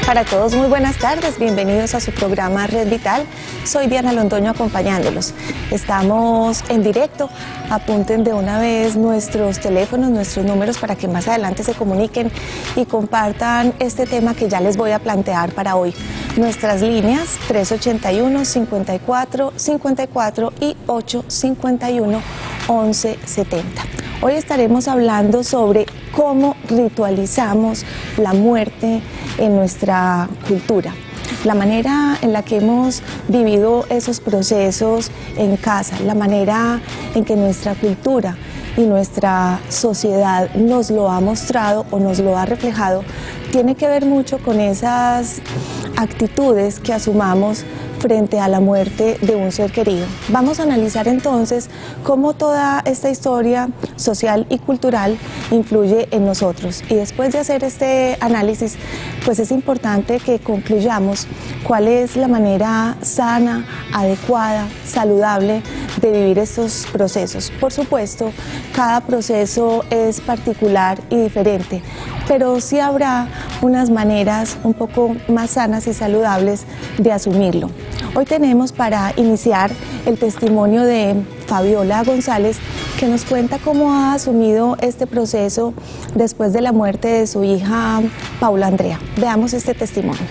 Para todos, muy buenas tardes, bienvenidos a su programa Red Vital. Soy Diana Londoño acompañándolos. Estamos en directo, apunten de una vez nuestros teléfonos, nuestros números para que más adelante se comuniquen y compartan este tema que ya les voy a plantear para hoy. Nuestras líneas 381-54-54 y 851-1170. Hoy estaremos hablando sobre cómo ritualizamos la muerte en nuestra cultura, la manera en la que hemos vivido esos procesos en casa, la manera en que nuestra cultura y nuestra sociedad nos lo ha mostrado o nos lo ha reflejado, tiene que ver mucho con esas actitudes que asumamos frente a la muerte de un ser querido. Vamos a analizar entonces cómo toda esta historia social y cultural influye en nosotros. Y después de hacer este análisis, pues es importante que concluyamos cuál es la manera sana, adecuada, saludable de vivir estos procesos. Por supuesto, cada proceso es particular y diferente, pero sí habrá unas maneras un poco más sanas y saludables de asumirlo. Hoy tenemos para iniciar el testimonio de Fabiola González, que nos cuenta cómo ha asumido este proceso después de la muerte de su hija Paula Andrea. Veamos este testimonio.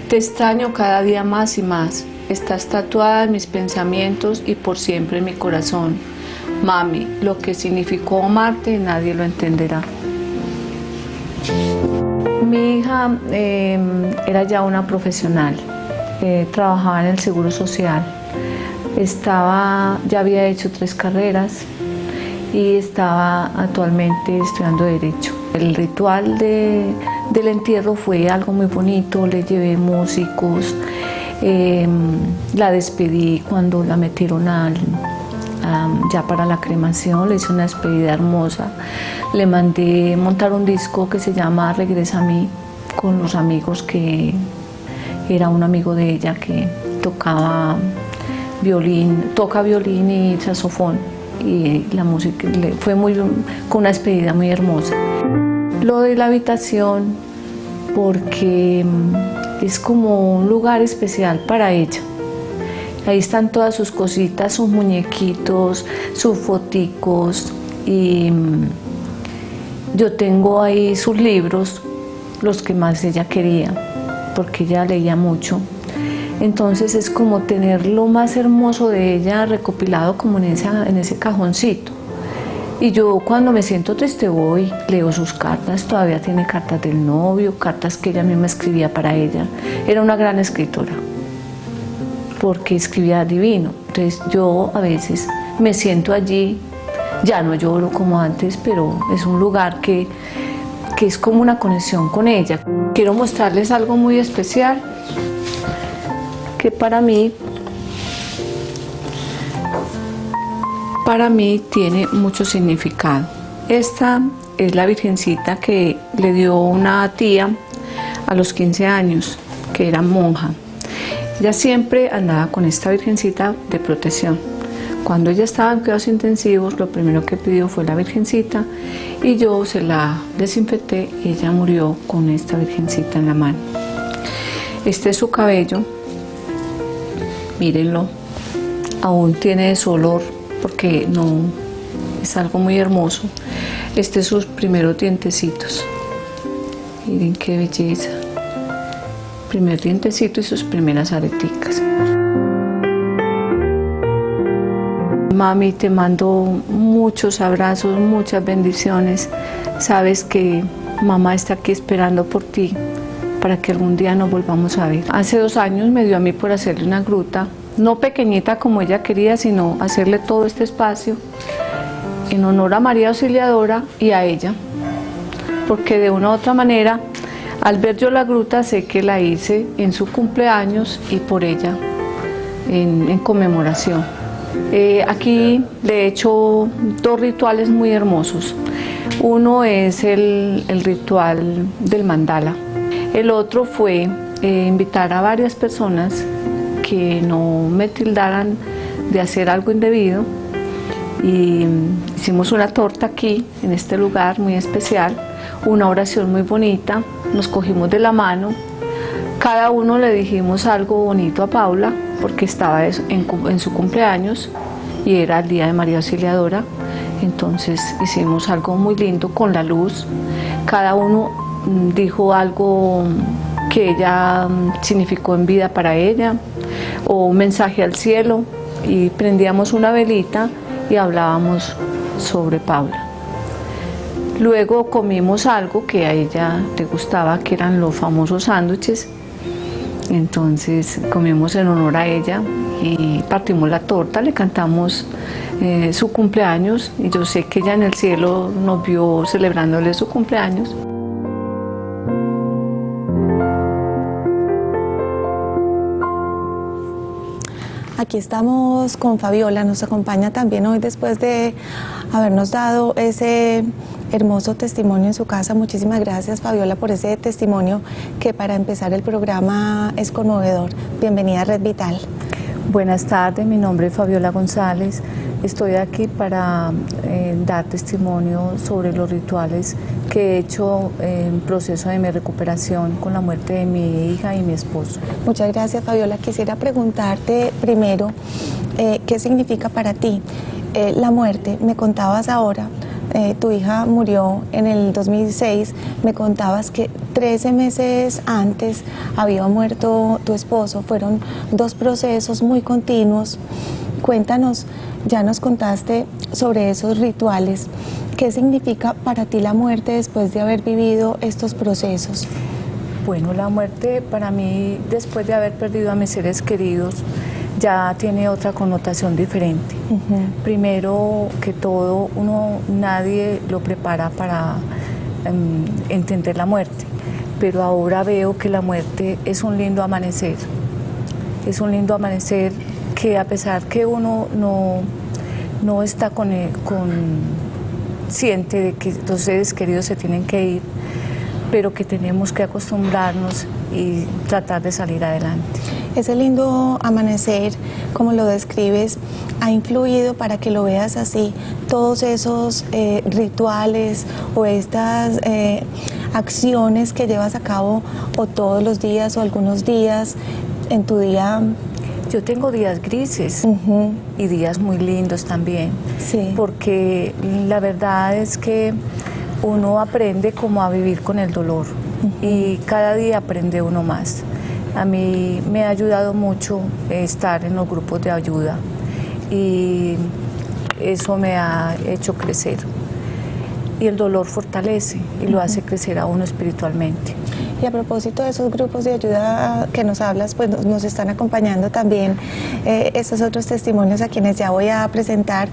Te extraño cada día más y más. Estás tatuada en mis pensamientos y por siempre en mi corazón. Mami, lo que significó amarte nadie lo entenderá. Mi hija era ya una profesional, trabajaba en el Seguro Social, ya había hecho 3 carreras y estaba actualmente estudiando Derecho. El ritual del entierro fue algo muy bonito, le llevé músicos, la despedí cuando la metieron ya para la cremación, le hice una despedida hermosa, le mandé montar un disco que se llama Regresa a mí, con los amigos, que era un amigo de ella que toca violín y saxofón, y la música fue con una despedida muy hermosa. Lo de la habitación porque es como un lugar especial para ella. Ahí están todas sus cositas, sus muñequitos, sus foticos, y yo tengo ahí sus libros, los que más ella quería, porque ella leía mucho. Entonces es como tener lo más hermoso de ella recopilado como en ese cajoncito. Y yo cuando me siento triste voy, leo sus cartas, todavía tiene cartas del novio, cartas que ella misma escribía para ella. Era una gran escritora, porque escribía divino. Entonces yo a veces me siento allí, ya no lloro como antes, pero es un lugar que es como una conexión con ella. Quiero mostrarles algo muy especial que para mí tiene mucho significado. Esta es la virgencita que le dio una tía a los 15 años, que era monja. Ella siempre andaba con esta virgencita de protección. Cuando ella estaba en cuidados intensivos, lo primero que pidió fue la virgencita y yo se la desinfecté y ella murió con esta virgencita en la mano. Este es su cabello, mírenlo, aún tiene su olor porque no es algo muy hermoso. Este es sus primeros dientecitos, miren qué belleza. Primer dientecito y sus primeras areticas. Mami, te mando muchos abrazos, muchas bendiciones. Sabes que mamá está aquí esperando por ti para que algún día nos volvamos a ver. Hace 2 años me dio a mí por hacerle una gruta, no pequeñita como ella quería, sino hacerle todo este espacio en honor a María Auxiliadora y a ella, porque de una u otra manera, al ver yo la gruta, sé que la hice en su cumpleaños y por ella, en conmemoración. Aquí le he hecho 2 rituales muy hermosos. Uno es el ritual del mandala. El otro fue invitar a varias personas que no me tildaran de hacer algo indebido y hicimos una torta aquí, en este lugar muy especial, una oración muy bonita, nos cogimos de la mano, cada uno le dijimos algo bonito a Paula, porque estaba en su cumpleaños y era el día de María Auxiliadora. Entonces hicimos algo muy lindo con la luz, cada uno dijo algo que ella significó en vida para ella, o un mensaje al cielo, y prendíamos una velita y hablábamos sobre Paula. Luego comimos algo que a ella le gustaba, que eran los famosos sándwiches. Entonces comimos en honor a ella y partimos la torta, le cantamos su cumpleaños, y yo sé que ella en el cielo nos vio celebrándole su cumpleaños. Aquí estamos con Fabiola, nos acompaña también hoy después de habernos dado ese hermoso testimonio en su casa. Muchísimas gracias, Fabiola, por ese testimonio que para empezar el programa es conmovedor. Bienvenida a Red Vital. Buenas tardes, mi nombre es Fabiola González. Estoy aquí para dar testimonio sobre los rituales que he hecho en proceso de mi recuperación con la muerte de mi hija y mi esposo. Muchas gracias, Fabiola. Quisiera preguntarte primero, ¿qué significa para ti la muerte? Me contabas ahora, tu hija murió en el 2006, me contabas que 13 meses antes había muerto tu esposo. Fueron dos procesos muy continuos. Cuéntanos, ya nos contaste sobre esos rituales. ¿Qué significa para ti la muerte después de haber vivido estos procesos? Bueno, la muerte para mí, después de haber perdido a mis seres queridos, ya tiene otra connotación diferente. Primero que todo, nadie lo prepara para entender la muerte, pero ahora veo que la muerte es un lindo amanecer. Es un lindo amanecer que, a pesar que uno no está consciente de que los seres queridos se tienen que ir, pero que tenemos que acostumbrarnos y tratar de salir adelante. Ese lindo amanecer, como lo describes, ha influido para que lo veas así, todos esos rituales o estas acciones que llevas a cabo o todos los días o algunos días en tu día. Yo tengo días grises y días muy lindos también, sí, porque la verdad es que uno aprende como a vivir con el dolor y cada día aprende uno más. A mí me ha ayudado mucho estar en los grupos de ayuda y eso me ha hecho crecer. Y el dolor fortalece y lo hace crecer a uno espiritualmente. Y a propósito de esos grupos de ayuda que nos hablas, pues nos están acompañando también estos otros testimonios a quienes ya voy a presentar.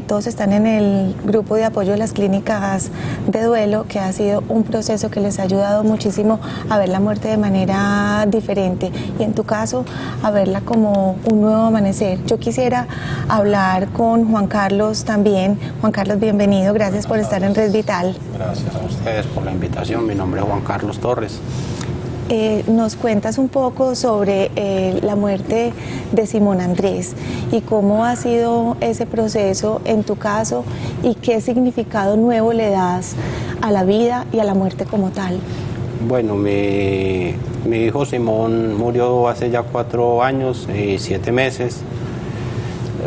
Todos están en el grupo de apoyo de las clínicas de duelo, que ha sido un proceso que les ha ayudado muchísimo a ver la muerte de manera diferente y en tu caso a verla como un nuevo amanecer. Yo quisiera hablar con Juan Carlos también. Juan Carlos, bienvenido, gracias por estar en Red Vital. Gracias a ustedes por la invitación. Mi nombre es Juan Carlos Torres. Nos cuentas un poco sobre la muerte de Simón Andrés y cómo ha sido ese proceso en tu caso y qué significado nuevo le das a la vida y a la muerte como tal. Bueno, mi hijo Simón murió hace ya 4 años y 7 meses.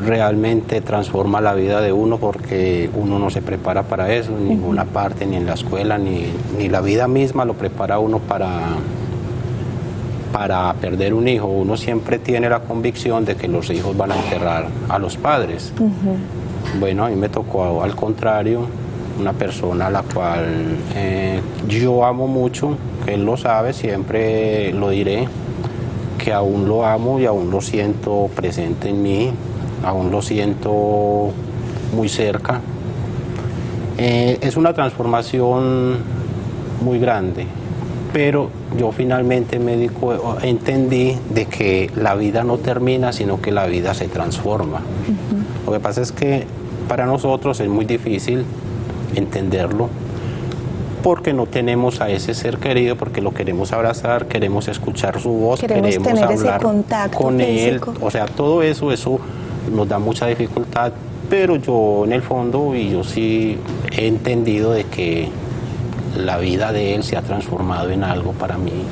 Realmente transforma la vida de uno porque uno no se prepara para eso, en ninguna parte, ni en la escuela, ni la vida misma lo prepara a uno para perder un hijo. Uno siempre tiene la convicción de que los hijos van a enterrar a los padres. Bueno, a mí me tocó al contrario, una persona a la cual yo amo mucho, que él lo sabe, siempre lo diré, que aún lo amo y aún lo siento presente en mí. Aún lo siento muy cerca. Es una transformación muy grande, pero yo finalmente entendí de que la vida no termina, sino que la vida se transforma. Lo que pasa es que para nosotros es muy difícil entenderlo, porque no tenemos a ese ser querido, porque lo queremos abrazar, queremos escuchar su voz, queremos tener hablar ese contacto con físico. él. O sea, todo eso nos da mucha dificultad, pero yo en el fondo, y yo sí he entendido de que la vida de él se ha transformado en algo para mí.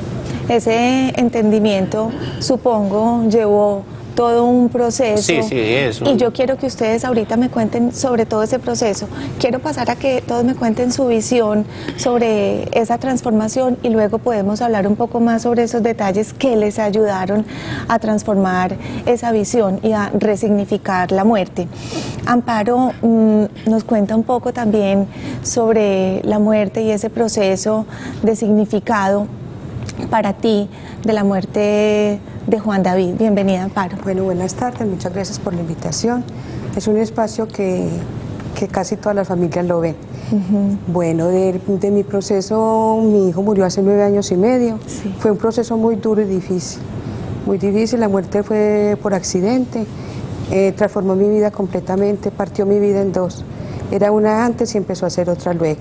Ese entendimiento, supongo, llevó todo un proceso. Sí, eso. Y yo quiero que ustedes ahorita me cuenten sobre todo ese proceso. Quiero pasar a que todos me cuenten su visión sobre esa transformación y luego podemos hablar un poco más sobre esos detalles que les ayudaron a transformar esa visión y a resignificar la muerte. Amparo nos cuenta un poco también sobre la muerte y ese proceso de significado para ti de la muerte de Juan David. Bienvenida, Amparo. Bueno, buenas tardes, muchas gracias por la invitación. Es un espacio que casi todas las familias lo ven. Bueno, de mi proceso, mi hijo murió hace 9 años y medio. Sí. Fue un proceso muy duro y difícil. Muy difícil, la muerte fue por accidente, transformó mi vida completamente, partió mi vida en dos. Era una antes y empezó a hacer otra luego.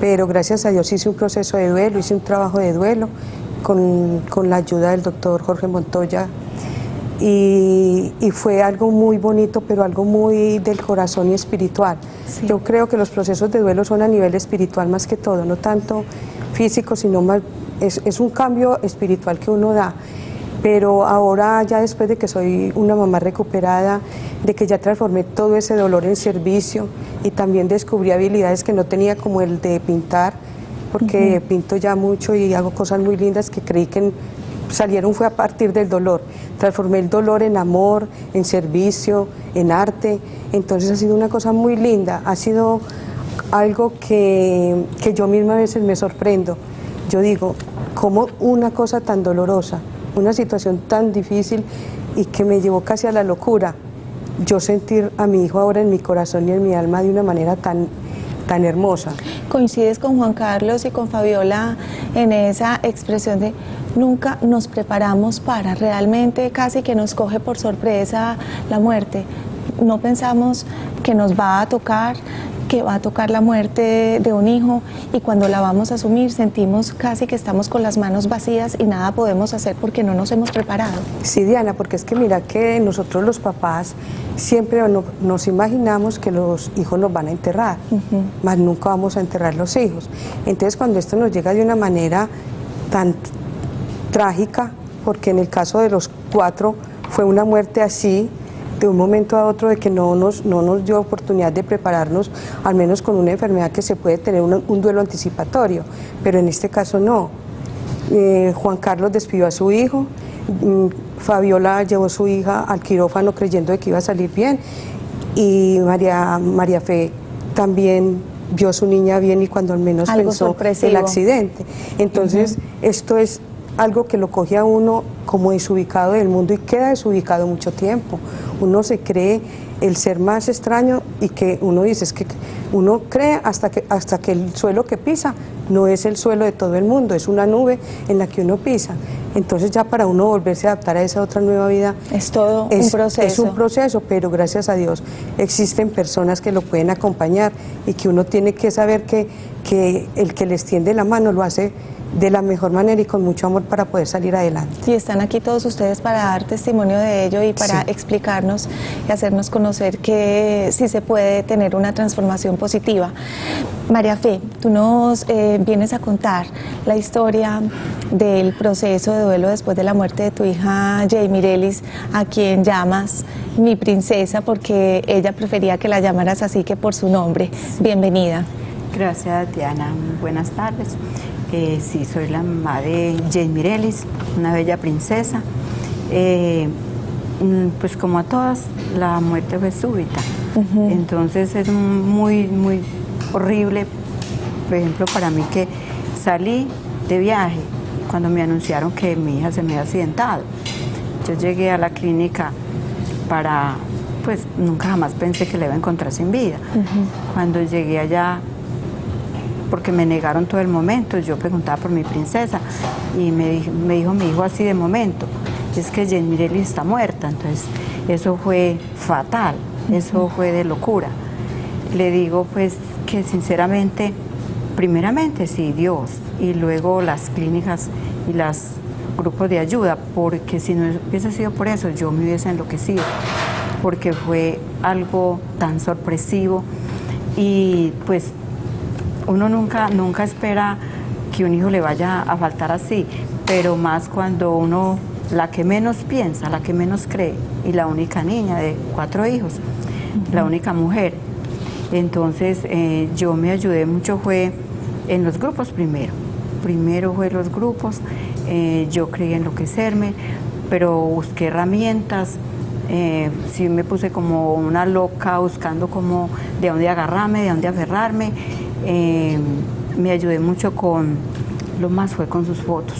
Pero gracias a Dios hice un proceso de duelo, hice un trabajo de duelo con la ayuda del doctor Jorge Montoya y fue algo muy bonito, pero algo muy del corazón y espiritual. Sí. Yo creo que los procesos de duelo son a nivel espiritual más que todo, no tanto físico, sino más, es un cambio espiritual que uno da. Pero ahora, ya después de que soy una mamá recuperada, de que ya transformé todo ese dolor en servicio y también descubrí habilidades que no tenía, como el de pintar, porque pinto ya mucho y hago cosas muy lindas que creí que salieron fue a partir del dolor. Transformé el dolor en amor, en servicio, en arte. Entonces ha sido una cosa muy linda, ha sido algo que yo misma a veces me sorprendo. Yo digo, ¿cómo una cosa tan dolorosa, una situación tan difícil y que me llevó casi a la locura, yo sentir a mi hijo ahora en mi corazón y en mi alma de una manera tan hermosa? ¿Coincides con Juan Carlos y con Fabiola en esa expresión de nunca nos preparamos para, realmente casi que nos coge por sorpresa la muerte? No pensamos que nos va a tocar, que va a tocar la muerte de un hijo, y cuando la vamos a asumir sentimos casi que estamos con las manos vacías y nada podemos hacer porque no nos hemos preparado. Sí, Diana, porque es que mira que nosotros los papás siempre nos imaginamos que los hijos nos van a enterrar, mas nunca vamos a enterrar los hijos. Entonces cuando esto nos llega de una manera tan trágica, porque en el caso de los 4 fue una muerte así, de un momento a otro, de que no nos dio oportunidad de prepararnos, al menos con una enfermedad que se puede tener un duelo anticipatorio, pero en este caso no. Juan Carlos despidió a su hijo, Fabiola llevó a su hija al quirófano creyendo de que iba a salir bien, y María Fe también vio a su niña bien y cuando al menos algo pensó sorpresivo. El accidente. Entonces esto es algo que lo coge a uno como desubicado del mundo y queda desubicado mucho tiempo. Uno se cree el ser más extraño y que uno dice, es que uno cree hasta que el suelo que pisa no es el suelo de todo el mundo, es una nube en la que uno pisa. Entonces ya para uno volverse a adaptar a esa otra nueva vida es todo un proceso. Es un proceso, pero gracias a Dios existen personas que lo pueden acompañar y que uno tiene que saber que el que les tiende la mano lo hace de la mejor manera y con mucho amor para poder salir adelante. Y están aquí todos ustedes para dar testimonio de ello y para explicarnos y hacernos conocer que sí se puede tener una transformación positiva. María Fe, tú nos vienes a contar la historia del proceso de duelo después de la muerte de tu hija Jay Mirelis, a quien llamas mi princesa porque ella prefería que la llamaras así que por su nombre. Bienvenida. Gracias, Diana. Buenas tardes. Sí, soy la mamá de Jay Mirelis, una bella princesa. Pues como a todas, la muerte fue súbita. Entonces es muy horrible, por ejemplo, para mí, que salí de viaje cuando me anunciaron que mi hija se me había accidentado. Yo llegué a la clínica pues nunca jamás pensé que la iba a encontrar sin vida. Cuando llegué allá, porque me negaron todo el momento, yo preguntaba por mi princesa y me dijo mi hijo así de momento, es que Jay Mirelis está muerta. Entonces eso fue fatal, eso fue de locura. Le digo pues que sinceramente, primeramente sí, Dios, y luego las clínicas y los grupos de ayuda, porque si no hubiese sido por eso yo me hubiese enloquecido. porque fue algo tan sorpresivo y pues uno nunca espera que un hijo le vaya a faltar así, pero más cuando uno, la que menos piensa, la que menos cree, y la única niña de 4 hijos, la única mujer. Entonces yo me ayudé mucho fue en los grupos primero fue los grupos, yo creí enloquecerme, pero busqué herramientas, sí me puse como una loca buscando como de dónde agarrarme, de dónde aferrarme, me ayudé mucho lo más fue con sus fotos.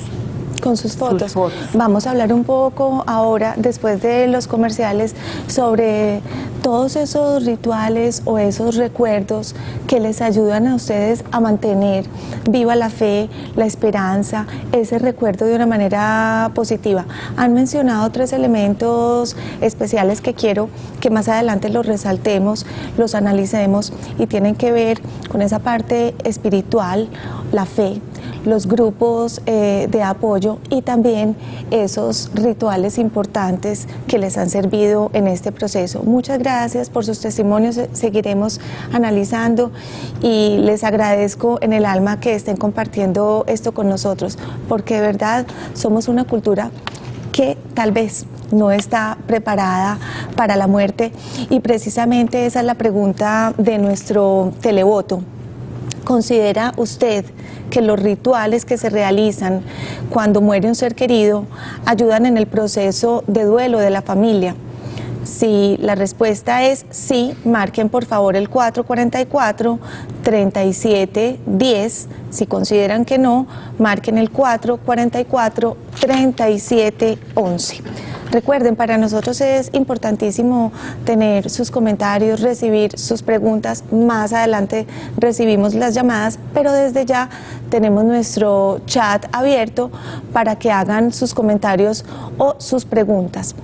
Con sus fotos. Vamos a hablar un poco ahora, después de los comerciales, sobre todos esos rituales o esos recuerdos que les ayudan a ustedes a mantener viva la fe, la esperanza, ese recuerdo de una manera positiva. Han mencionado 3 elementos especiales que quiero que más adelante los resaltemos, los analicemos, y tienen que ver con esa parte espiritual, la fe, los grupos de apoyo y también esos rituales importantes que les han servido en este proceso. Muchas gracias por sus testimonios, seguiremos analizando y les agradezco en el alma que estén compartiendo esto con nosotros, porque de verdad somos una cultura que tal vez no está preparada para la muerte, y precisamente esa es la pregunta de nuestro televoto. ¿Considera usted que los rituales que se realizan cuando muere un ser querido ayudan en el proceso de duelo de la familia? Si la respuesta es sí, marquen por favor el 444-3710. Si consideran que no, marquen el 444-3711. Recuerden, para nosotros es importantísimo tener sus comentarios, recibir sus preguntas. Más adelante recibimos las llamadas, pero desde ya tenemos nuestro chat abierto para que hagan sus comentarios o sus preguntas.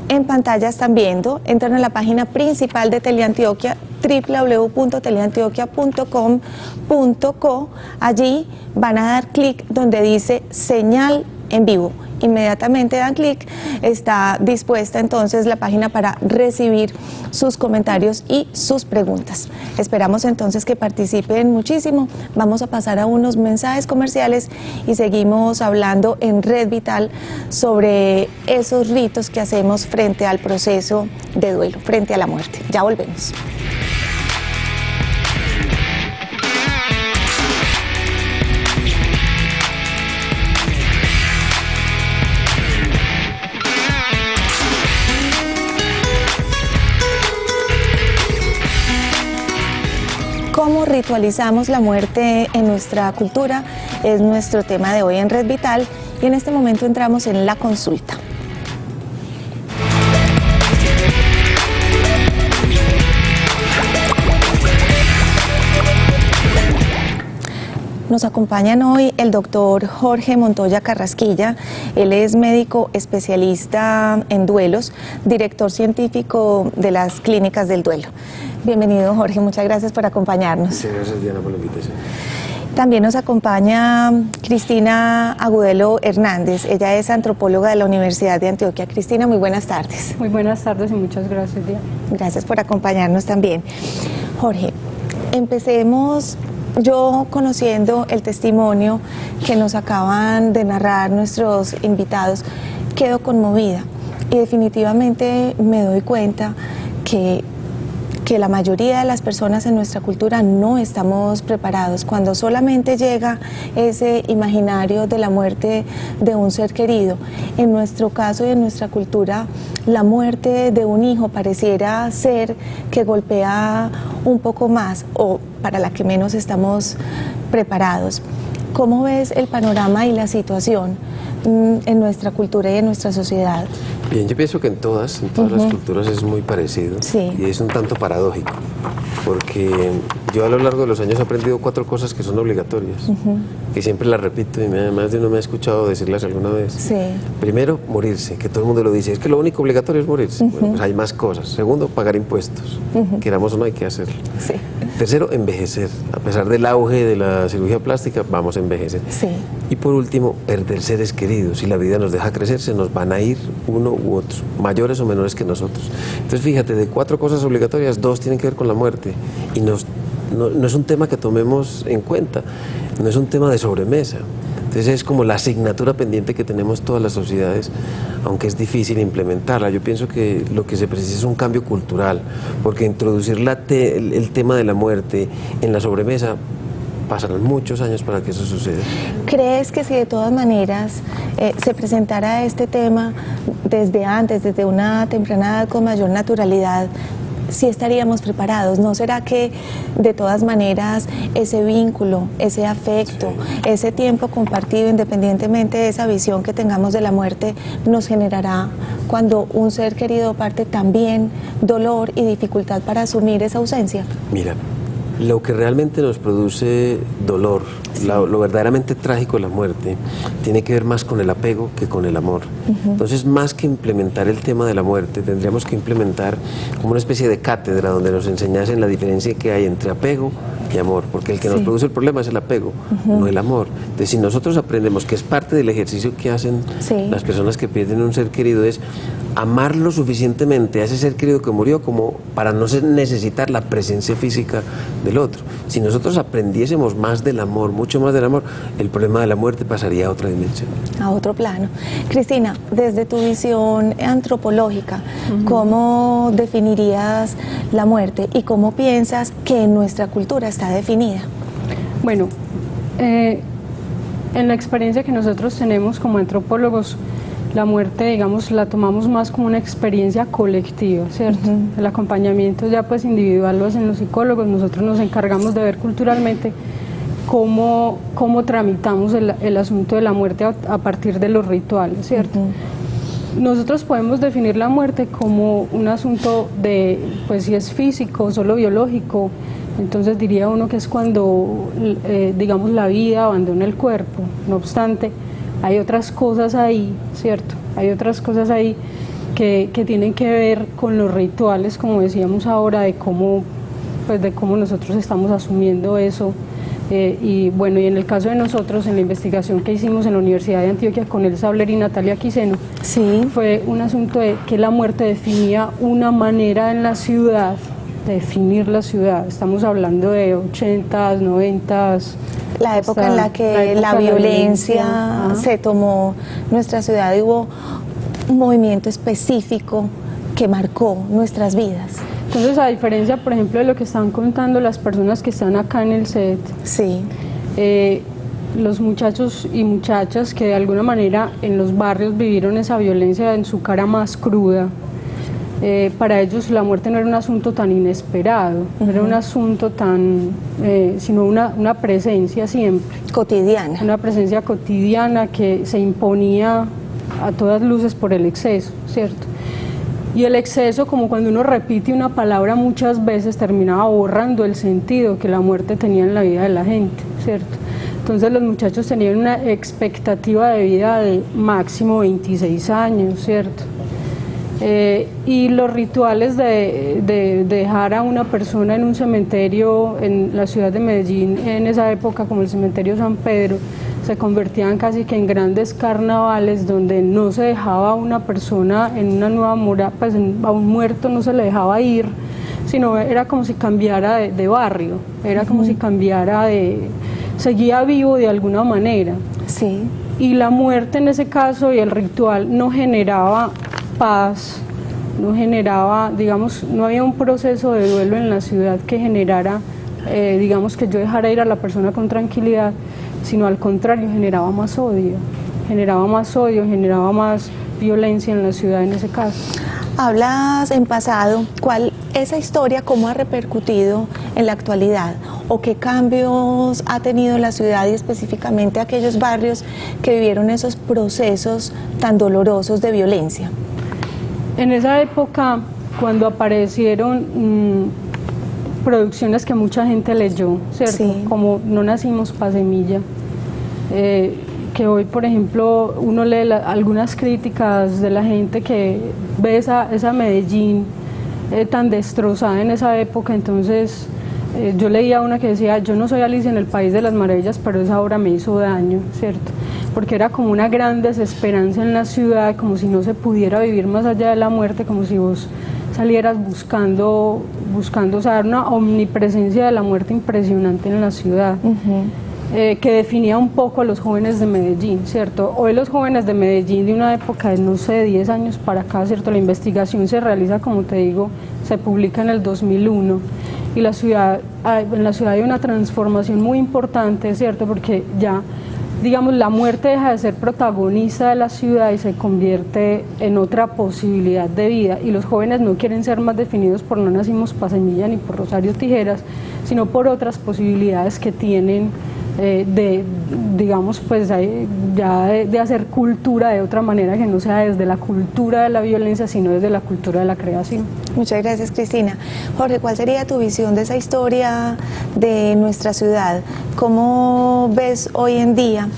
En pantalla están viendo, entran a la página principal de Teleantioquia, www.teleantioquia.com.co. Allí van a dar clic donde dice señal en vivo. Inmediatamente dan clic, está dispuesta entonces la página para recibir sus comentarios y sus preguntas. Esperamos entonces que participen muchísimo. Vamos a pasar a unos mensajes comerciales y seguimos hablando en Red Vital sobre esos ritos que hacemos frente al proceso de duelo, frente a la muerte. Ya volvemos. ¿Cómo ritualizamos la muerte en nuestra cultura? Es nuestro tema de hoy en Red Vital, y en este momento entramos en la consulta. Nos acompañan hoy el doctor Jorge Montoya Carrasquilla. Él es médico especialista en duelos, director científico de las clínicas del duelo. Bienvenido, Jorge, muchas gracias por acompañarnos. Muchas gracias, Diana, por la invitación. También nos acompaña Cristina Agudelo Hernández. Ella es antropóloga de la Universidad de Antioquia. Cristina, muy buenas tardes. Muy buenas tardes y muchas gracias, Diana. Gracias por acompañarnos también. Jorge, empecemos yo conociendo el testimonio que nos acaban de narrar nuestros invitados. Quedo conmovida y definitivamente me doy cuenta que la mayoría de las personas en nuestra cultura no estamos preparados. Cuando solamente llega ese imaginario de la muerte de un ser querido, en nuestro caso y en nuestra cultura, la muerte de un hijo pareciera ser que golpea un poco más, o para la que menos estamos preparados. ¿Cómo ves el panorama y la situación en nuestra cultura y en nuestra sociedad? Bien, yo pienso que en todas las culturas es muy parecido, sí, y es un tanto paradójico, porque yo a lo largo de los años he aprendido 4 cosas que son obligatorias, que siempre las repito y además de uno me ha escuchado decirlas alguna vez. Sí. Primero, morirse, que todo el mundo lo dice, es que lo único obligatorio es morirse. Bueno, pues hay más cosas. Segundo, pagar impuestos, queramos o no hay que hacerlo. Sí. Tercero, envejecer. A pesar del auge de la cirugía plástica, vamos a envejecer. Sí. Y por último, perder seres queridos. Si la vida nos deja crecer, se nos van a ir uno u otro, mayores o menores que nosotros. Entonces, fíjate, de 4 cosas obligatorias, 2 tienen que ver con la muerte. Y no es un tema que tomemos en cuenta, no es un tema de sobremesa. Entonces es como la asignatura pendiente que tenemos todas las sociedades, aunque es difícil implementarla. Yo pienso que lo que se precisa es un cambio cultural, porque introducir el tema de la muerte en la sobremesa pasarán muchos años para que eso suceda. ¿Crees que si de todas maneras se presentara este tema desde antes, desde una temprana edad con mayor naturalidad, sí estaríamos preparados? ¿No será que de todas maneras ese vínculo, ese afecto, sí, ese tiempo compartido, independientemente de esa visión que tengamos de la muerte, nos generará, cuando un ser querido parte, también dolor y dificultad para asumir esa ausencia? Mira, lo que realmente nos produce dolor, sí, lo verdaderamente trágico de la muerte, tiene que ver más con el apego que con el amor. Entonces, más que implementar el tema de la muerte, tendríamos que implementar como una especie de cátedra donde nos enseñasen la diferencia que hay entre apego y amor, porque el que nos produce el problema es el apego, no el amor. Entonces, si nosotros aprendemos que es parte del ejercicio que hacen las personas que pierden un ser querido, es amarlo suficientemente a ese ser querido que murió como para no necesitar la presencia física del otro. Si nosotros aprendiésemos más del amor, mucho más del amor, el problema de la muerte pasaría a otra dimensión. A otro plano. Cristina, desde tu visión antropológica, ¿cómo definirías la muerte y cómo piensas que en nuestra cultura está definida? Bueno, en la experiencia que nosotros tenemos como antropólogos, la muerte, digamos, la tomamos más como una experiencia colectiva, ¿cierto? El acompañamiento ya pues individual lo hacen los psicólogos, nosotros nos encargamos de ver culturalmente cómo tramitamos el asunto de la muerte a partir de los rituales, ¿cierto? Nosotros podemos definir la muerte como un asunto de, pues si es físico, solo biológico, entonces diría uno que es cuando, digamos, la vida abandona el cuerpo. No obstante, hay otras cosas ahí, ¿cierto? Hay otras cosas ahí que tienen que ver con los rituales, como decíamos ahora, de cómo nosotros estamos asumiendo eso. Y bueno, y en el caso de nosotros, en la investigación que hicimos en la Universidad de Antioquia con Elsa Habler y Natalia Quiseno, fue un asunto de que la muerte definía una manera en la ciudad, de definir la ciudad. Estamos hablando de 80s, 90s. La época en la que la violencia se tomó nuestra ciudad y hubo un movimiento específico que marcó nuestras vidas. Entonces, a diferencia, por ejemplo, de lo que están contando las personas que están acá en el set, los muchachos y muchachas que de alguna manera en los barrios vivieron esa violencia en su cara más cruda, para ellos la muerte no era un asunto tan inesperado, no era un asunto tan, sino una presencia siempre. Cotidiana. Una presencia cotidiana que se imponía a todas luces por el exceso, ¿cierto? Y el exceso, como cuando uno repite una palabra muchas veces, terminaba borrando el sentido que la muerte tenía en la vida de la gente, ¿cierto? Entonces los muchachos tenían una expectativa de vida de máximo 26 años, ¿cierto? Y los rituales de dejar a una persona en un cementerio en la ciudad de Medellín, en esa época como el cementerio San Pedro, se convertían casi que en grandes carnavales donde no se dejaba a una persona en una nueva morada, pues a un muerto no se le dejaba ir, sino era como si cambiara de barrio, era como si cambiara seguía vivo de alguna manera. Sí. Y la muerte en ese caso y el ritual no generaba paz, no generaba, digamos, no había un proceso de duelo en la ciudad que generara, digamos, que yo dejara ir a la persona con tranquilidad, sino al contrario, generaba más odio, generaba más violencia en la ciudad en ese caso. Hablas en pasado, esa historia cómo ha repercutido en la actualidad o qué cambios ha tenido la ciudad y específicamente aquellos barrios que vivieron esos procesos tan dolorosos de violencia. En esa época, cuando aparecieron producciones que mucha gente leyó, ¿cierto? Como No nacimos pa' semilla, que hoy, por ejemplo, uno lee algunas críticas de la gente que ve esa Medellín tan destrozada en esa época, entonces yo leía una que decía, yo no soy Alicia en el País de las Maravillas, pero esa obra me hizo daño, ¿cierto? Porque era como una gran desesperanza en la ciudad, como si no se pudiera vivir más allá de la muerte, como si vos salieras buscando, o sea, una omnipresencia de la muerte impresionante en la ciudad. Que definía un poco a los jóvenes de Medellín, ¿cierto? Hoy los jóvenes de Medellín de una época de, no sé, 10 años para acá, ¿cierto? La investigación se realiza, como te digo, se publica en el 2001 y en la ciudad hay una transformación muy importante, ¿cierto? Porque ya, digamos, la muerte deja de ser protagonista de la ciudad y se convierte en otra posibilidad de vida, y los jóvenes no quieren ser más definidos por No Nacimos pa' Semilla ni por Rosario Tijeras, sino por otras posibilidades que tienen digamos, pues ya de hacer cultura de otra manera, que no sea desde la cultura de la violencia, sino desde la cultura de la creación. Muchas gracias, Cristina. Jorge, ¿cuál sería tu visión de esa historia de nuestra ciudad? ¿Cómo ves hoy en día?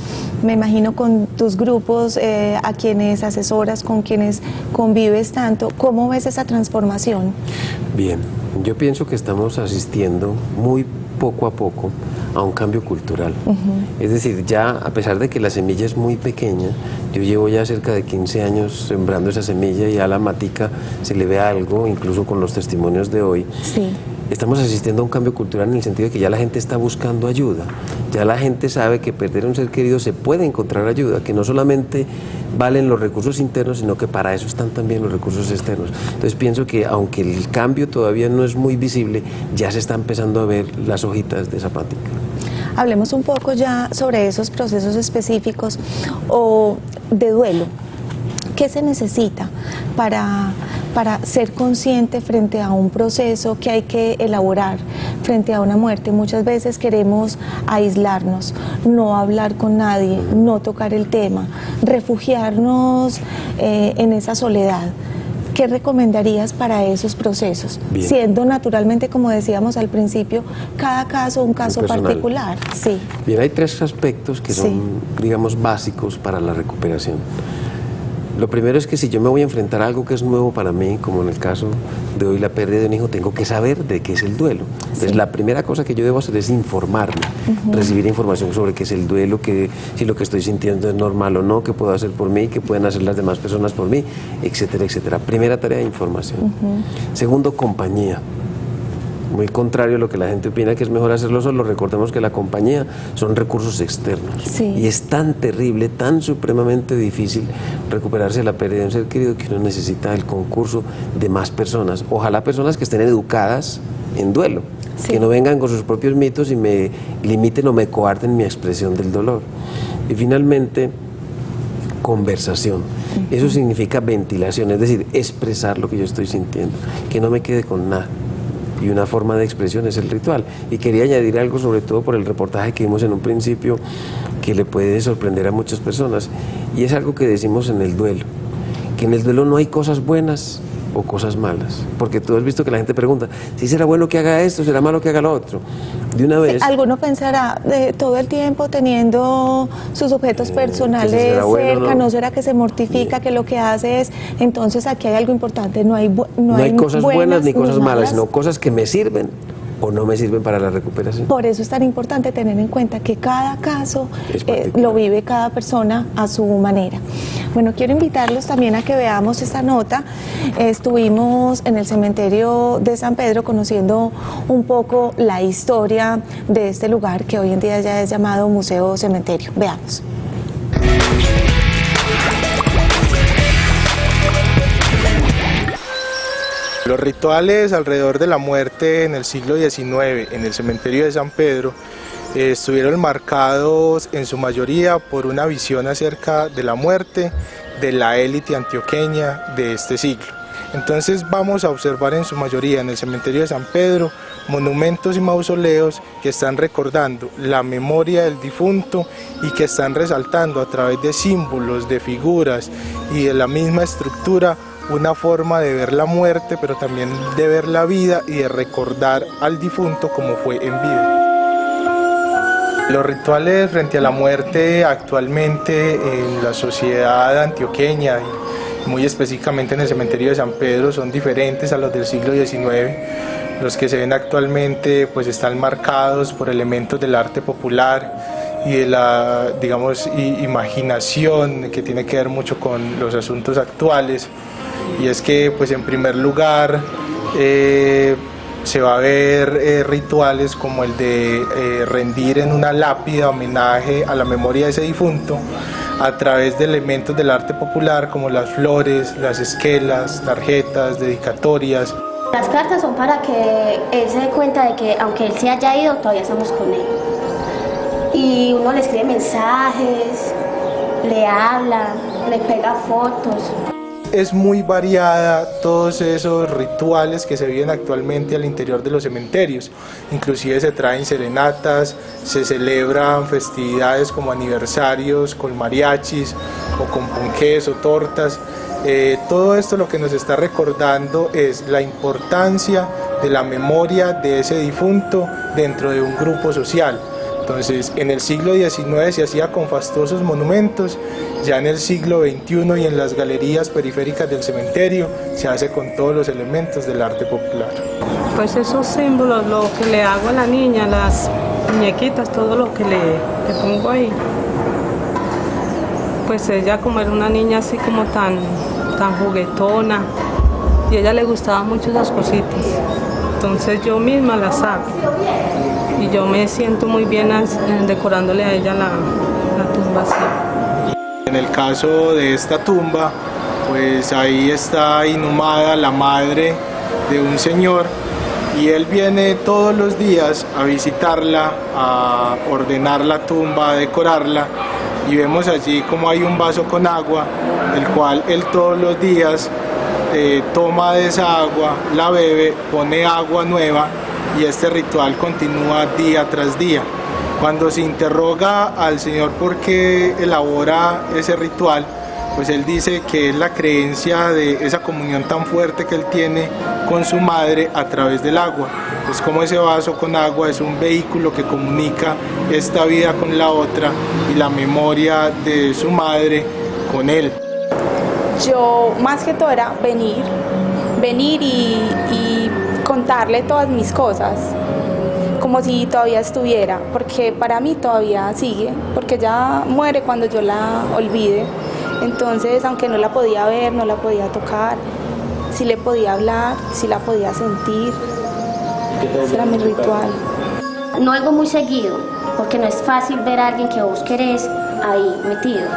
Me imagino con tus grupos, a quienes asesoras, con quienes convives tanto, ¿cómo ves esa transformación? Bien, yo pienso que estamos asistiendo muy poco a poco a un cambio cultural. Es decir, ya a pesar de que la semilla es muy pequeña, yo llevo ya cerca de 15 años sembrando esa semilla y a la matica se le ve algo, incluso con los testimonios de hoy. Sí. Estamos asistiendo a un cambio cultural en el sentido de que ya la gente está buscando ayuda, ya la gente sabe que perder a un ser querido se puede encontrar ayuda, que no solamente valen los recursos internos, sino que para eso están también los recursos externos. Entonces pienso que aunque el cambio todavía no es muy visible, ya se está empezando a ver las hojitas de esa matica. Hablemos un poco ya sobre esos procesos específicos o de duelo. ¿Qué se necesita para ser consciente frente a un proceso que hay que elaborar, frente a una muerte? Muchas veces queremos aislarnos, no hablar con nadie, no tocar el tema, refugiarnos en esa soledad. ¿Qué recomendarías para esos procesos? Bien. Siendo naturalmente, como decíamos al principio, cada caso un caso particular. Sí. Bien, hay 3 aspectos que son, digamos, básicos para la recuperación. Lo primero es que si yo me voy a enfrentar a algo que es nuevo para mí, como en el caso de hoy la pérdida de un hijo, tengo que saber de qué es el duelo. Entonces la primera cosa que yo debo hacer es informarme, recibir información sobre qué es el duelo, si lo que estoy sintiendo es normal o no, qué puedo hacer por mí, qué pueden hacer las demás personas por mí, etcétera, etcétera. Primera tarea, información. Segundo, compañía. Muy contrario a lo que la gente opina que es mejor hacerlo solo, recordemos que la compañía son recursos externos. Y es tan terrible, tan supremamente difícil recuperarse de la pérdida de un ser querido que uno necesita el concurso de más personas. Ojalá personas que estén educadas en duelo, que no vengan con sus propios mitos y me limiten o me coarten mi expresión del dolor. Y finalmente, conversación. Eso significa ventilación, es decir, expresar lo que yo estoy sintiendo, que no me quede con nada. Y una forma de expresión es el ritual. Y quería añadir algo, sobre todo por el reportaje que vimos en un principio, que le puede sorprender a muchas personas, y es algo que decimos en el duelo, que en el duelo no hay cosas buenas o cosas malas, porque tú has visto que la gente pregunta, si será bueno que haga esto, será malo que haga lo otro. De una vez... Alguno pensará, todo el tiempo teniendo sus objetos personales cerca, bueno, ¿no será que se mortifica, que lo que hace es? Entonces aquí hay algo importante, no hay cosas buenas ni cosas malas, sino cosas que me sirven o no me sirven para la recuperación. Por eso es tan importante tener en cuenta que cada caso lo vive cada persona a su manera. Bueno, quiero invitarlos también a que veamos esta nota. Estuvimos en el cementerio de San Pedro conociendo un poco la historia de este lugar que hoy en día ya es llamado Museo Cementerio. Veamos. Los rituales alrededor de la muerte en el siglo XIX en el cementerio de San Pedro estuvieron marcados en su mayoría por una visión acerca de la muerte de la élite antioqueña de este siglo. Entonces vamos a observar en su mayoría en el cementerio de San Pedro monumentos y mausoleos que están recordando la memoria del difunto y que están resaltando a través de símbolos, de figuras y de la misma estructura una forma de ver la muerte, pero también de ver la vida y de recordar al difunto como fue en vida. Los rituales frente a la muerte actualmente en la sociedad antioqueña y muy específicamente en el cementerio de San Pedro son diferentes a los del siglo XIX, Los que se ven actualmente pues están marcados por elementos del arte popular y de la, digamos, imaginación, que tiene que ver mucho con los asuntos actuales. Y es que pues en primer lugar se va a ver rituales como el de rendir en una lápida homenaje a la memoria de ese difunto a través de elementos del arte popular como las flores, las esquelas, tarjetas, dedicatorias. Las cartas son para que él se dé cuenta de que aunque él se haya ido, todavía estamos con él. Y uno le escribe mensajes, le habla, le pega fotos. Es muy variada todos esos rituales que se viven actualmente al interior de los cementerios. Inclusive se traen serenatas, se celebran festividades como aniversarios con mariachis o con ponqués o tortas. Todo esto lo que nos está recordando es la importancia de la memoria de ese difunto dentro de un grupo social. Entonces, en el siglo XIX se hacía con fastuosos monumentos, ya en el siglo XXI y en las galerías periféricas del cementerio se hace con todos los elementos del arte popular. Pues esos símbolos, lo que le hago a la niña, las muñequitas, todo lo que le pongo ahí. Pues ella, como era una niña así como tan juguetona, y a ella le gustaban mucho esas cositas, entonces yo misma las hago y yo me siento muy bien decorándole a ella la tumba así. En el caso de esta tumba, pues ahí está inhumada la madre de un señor y él viene todos los días a visitarla, a ordenar la tumba, a decorarla, y vemos allí como hay un vaso con agua, el cual él todos los días toma de esa agua, la bebe, pone agua nueva y este ritual continúa día tras día. Cuando se interroga al Señor por qué elabora ese ritual, pues él dice que es la creencia de esa comunión tan fuerte que él tiene con su madre a través del agua. Es como ese vaso con agua es un vehículo que comunica esta vida con la otra y la memoria de su madre con él. Yo más que todo era venir y contarle todas mis cosas, como si todavía estuviera, porque para mí todavía sigue, porque ella muere cuando yo la olvide. Entonces, aunque no la podía ver, no la podía tocar, sí le podía hablar, sí la podía sentir. Ese era mi ritual. No algo muy seguido, porque no es fácil ver a alguien que vos querés ahí metido.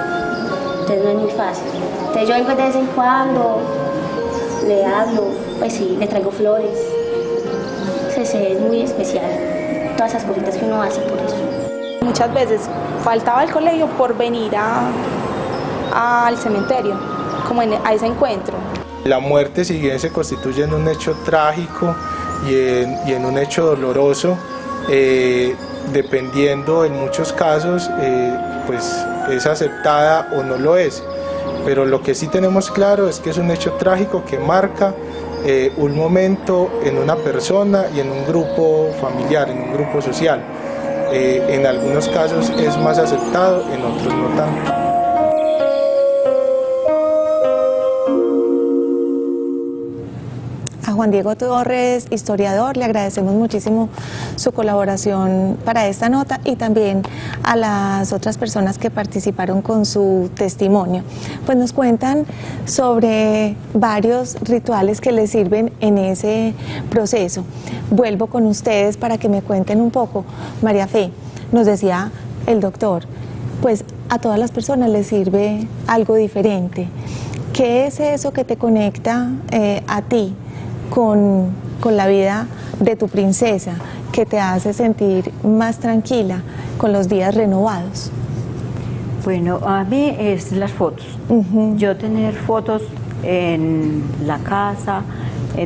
Entonces no es muy fácil. Entonces yo vengo de vez en cuando, le hablo, pues sí, le traigo flores. Entonces es muy especial, todas esas cositas que uno hace por eso. Muchas veces faltaba al colegio por venir al cementerio, como a ese encuentro. La muerte, si bien se constituye en un hecho trágico y en un hecho doloroso, dependiendo en muchos casos, pues es aceptada o no lo es. Pero lo que sí tenemos claro es que es un hecho trágico que marca un momento en una persona y en un grupo familiar, en un grupo social. En algunos casos es más aceptado, en otros no tanto. A Juan Diego Torres, historiador, le agradecemos muchísimo su colaboración para esta nota y también a las otras personas que participaron con su testimonio. Pues nos cuentan sobre varios rituales que les sirven en ese proceso. Vuelvo con ustedes para que me cuenten un poco. María Fe, nos decía el doctor, pues a todas las personas les sirve algo diferente. ¿Qué es eso que te conecta a ti con la vida de tu princesa, que te hace sentir más tranquila, con los días renovados? Bueno, a mí es las fotos. Yo tener fotos en la casa,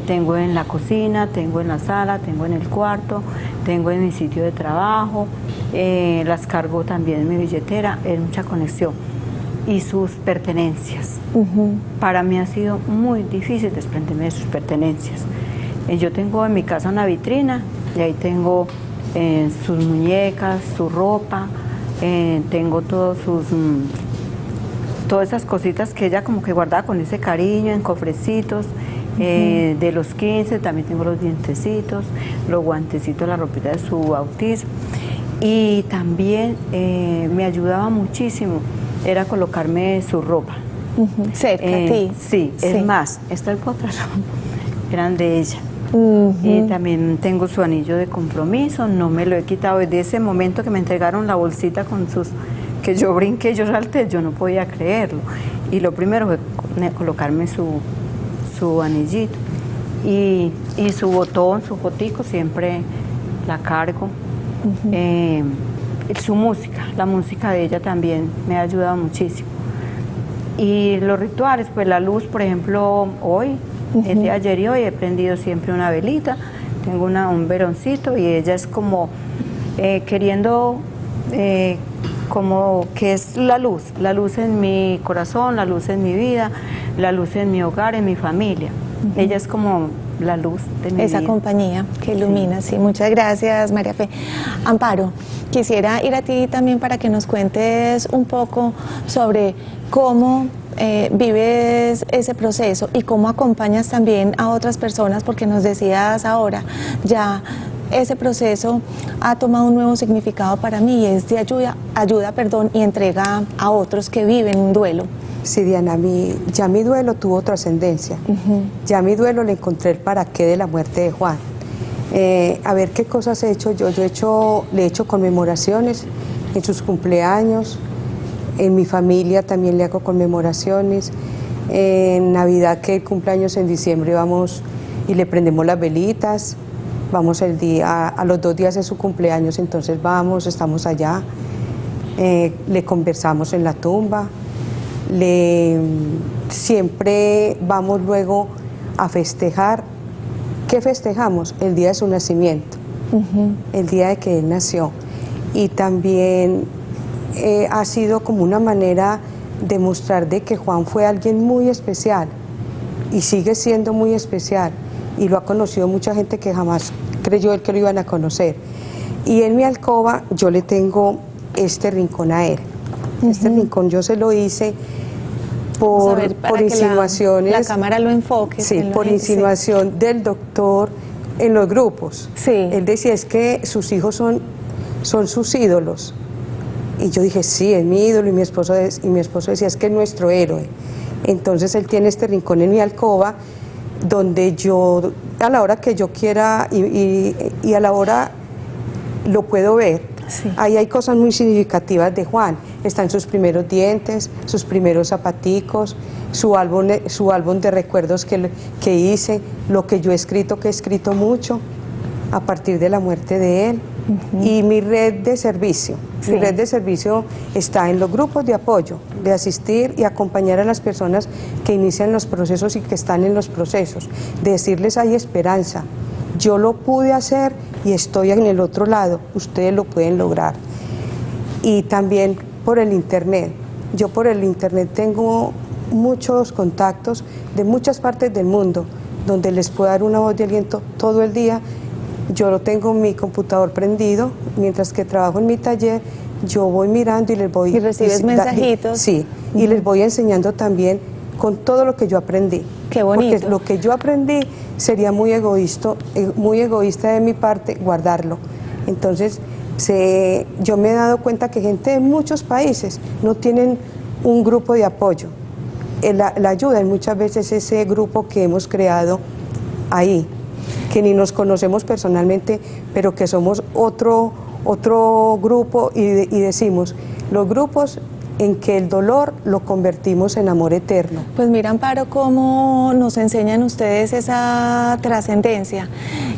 tengo en la cocina, tengo en la sala, tengo en el cuarto, tengo en mi sitio de trabajo, las cargo también en mi billetera, es mucha conexión. Y sus pertenencias. Para mí ha sido muy difícil desprenderme de sus pertenencias. Yo tengo en mi casa una vitrina y ahí tengo sus muñecas, su ropa, tengo todas esas cositas que ella como que guardaba con ese cariño en cofrecitos De los 15 también tengo los dientecitos, los guantecitos, la ropita de su bautismo. Y también me ayudaba muchísimo, era colocarme su ropa. Cerca a ti. Sí, es más, estas botas eran de ella. Y también tengo su anillo de compromiso, no me lo he quitado desde ese momento que me entregaron la bolsita con sus, que yo brinqué, yo salté, yo no podía creerlo. Y lo primero fue colocarme su anillito y su botón, su fotico, siempre la cargo. Su música, la música de ella también me ha ayudado muchísimo. Y los rituales, pues la luz, por ejemplo, hoy, el día de ayer y hoy he prendido siempre una velita, tengo un veroncito y ella es como queriendo, como que es la luz en mi corazón, la luz en mi vida, la luz en mi hogar, en mi familia. Ella es como la luz de mi vida. Esa compañía que ilumina, sí. Muchas gracias, María Fe. Amparo, quisiera ir a ti también para que nos cuentes un poco sobre cómo vives ese proceso y cómo acompañas también a otras personas, porque nos decías ahora, ya ese proceso ha tomado un nuevo significado para mí y es de ayuda, y entrega a otros que viven un duelo. Sí, Diana, ya mi duelo tuvo trascendencia. Ya mi duelo le encontré el para qué de la muerte de Juan. A ver qué cosas he hecho yo. Le he hecho conmemoraciones en sus cumpleaños, en mi familia también le hago conmemoraciones. En Navidad, que el cumpleaños en diciembre, vamos y le prendemos las velitas. Vamos a los 2 días de su cumpleaños, entonces estamos allá, le conversamos en la tumba. Siempre vamos luego a festejar. ¿Qué festejamos? El día de su nacimiento, el día de que él nació. Y también ha sido como una manera de mostrar de que Juan fue alguien muy especial y sigue siendo muy especial, y lo ha conocido mucha gente que jamás creyó él que lo iban a conocer. Y en mi alcoba yo le tengo este rincón a él. Este rincón yo se lo hice por insinuaciones. La cámara lo enfoque. Sí, por insinuación del doctor en los grupos. Sí. Él decía, es que sus hijos son sus ídolos. Y yo dije, sí, es mi ídolo, y mi esposo decía, es que es nuestro héroe. Entonces él tiene este rincón en mi alcoba, donde yo, a la hora que yo quiera y a la hora lo puedo ver. Sí. Ahí hay cosas muy significativas de Juan. Están sus primeros dientes, sus primeros zapaticos, su álbum de recuerdos que hice, lo que yo he escrito, que he escrito mucho a partir de la muerte de él. Y mi red de servicio. Sí. Mi red de servicio está en los grupos de apoyo, de asistir y acompañar a las personas que inician los procesos y que están en los procesos, de decirles hay esperanza, yo lo pude hacer y estoy en el otro lado, ustedes lo pueden lograr. Y también por el internet. Yo por el internet tengo muchos contactos de muchas partes del mundo, donde les puedo dar una voz de aliento todo el día. Yo lo tengo en mi computador prendido, mientras que trabajo en mi taller, yo voy mirando y les voy... ¿Y recibes mensajitos? Sí, y les voy enseñando también con todo lo que yo aprendí. Qué bonito. Porque lo que yo aprendí sería muy egoísta de mi parte guardarlo. Entonces, yo me he dado cuenta que gente de muchos países no tienen un grupo de apoyo. La ayuda es muchas veces ese grupo que hemos creado ahí, que ni nos conocemos personalmente, pero que somos otro grupo y decimos, los grupos en que el dolor lo convertimos en amor eterno. Pues mira, Amparo, cómo nos enseñan ustedes esa trascendencia,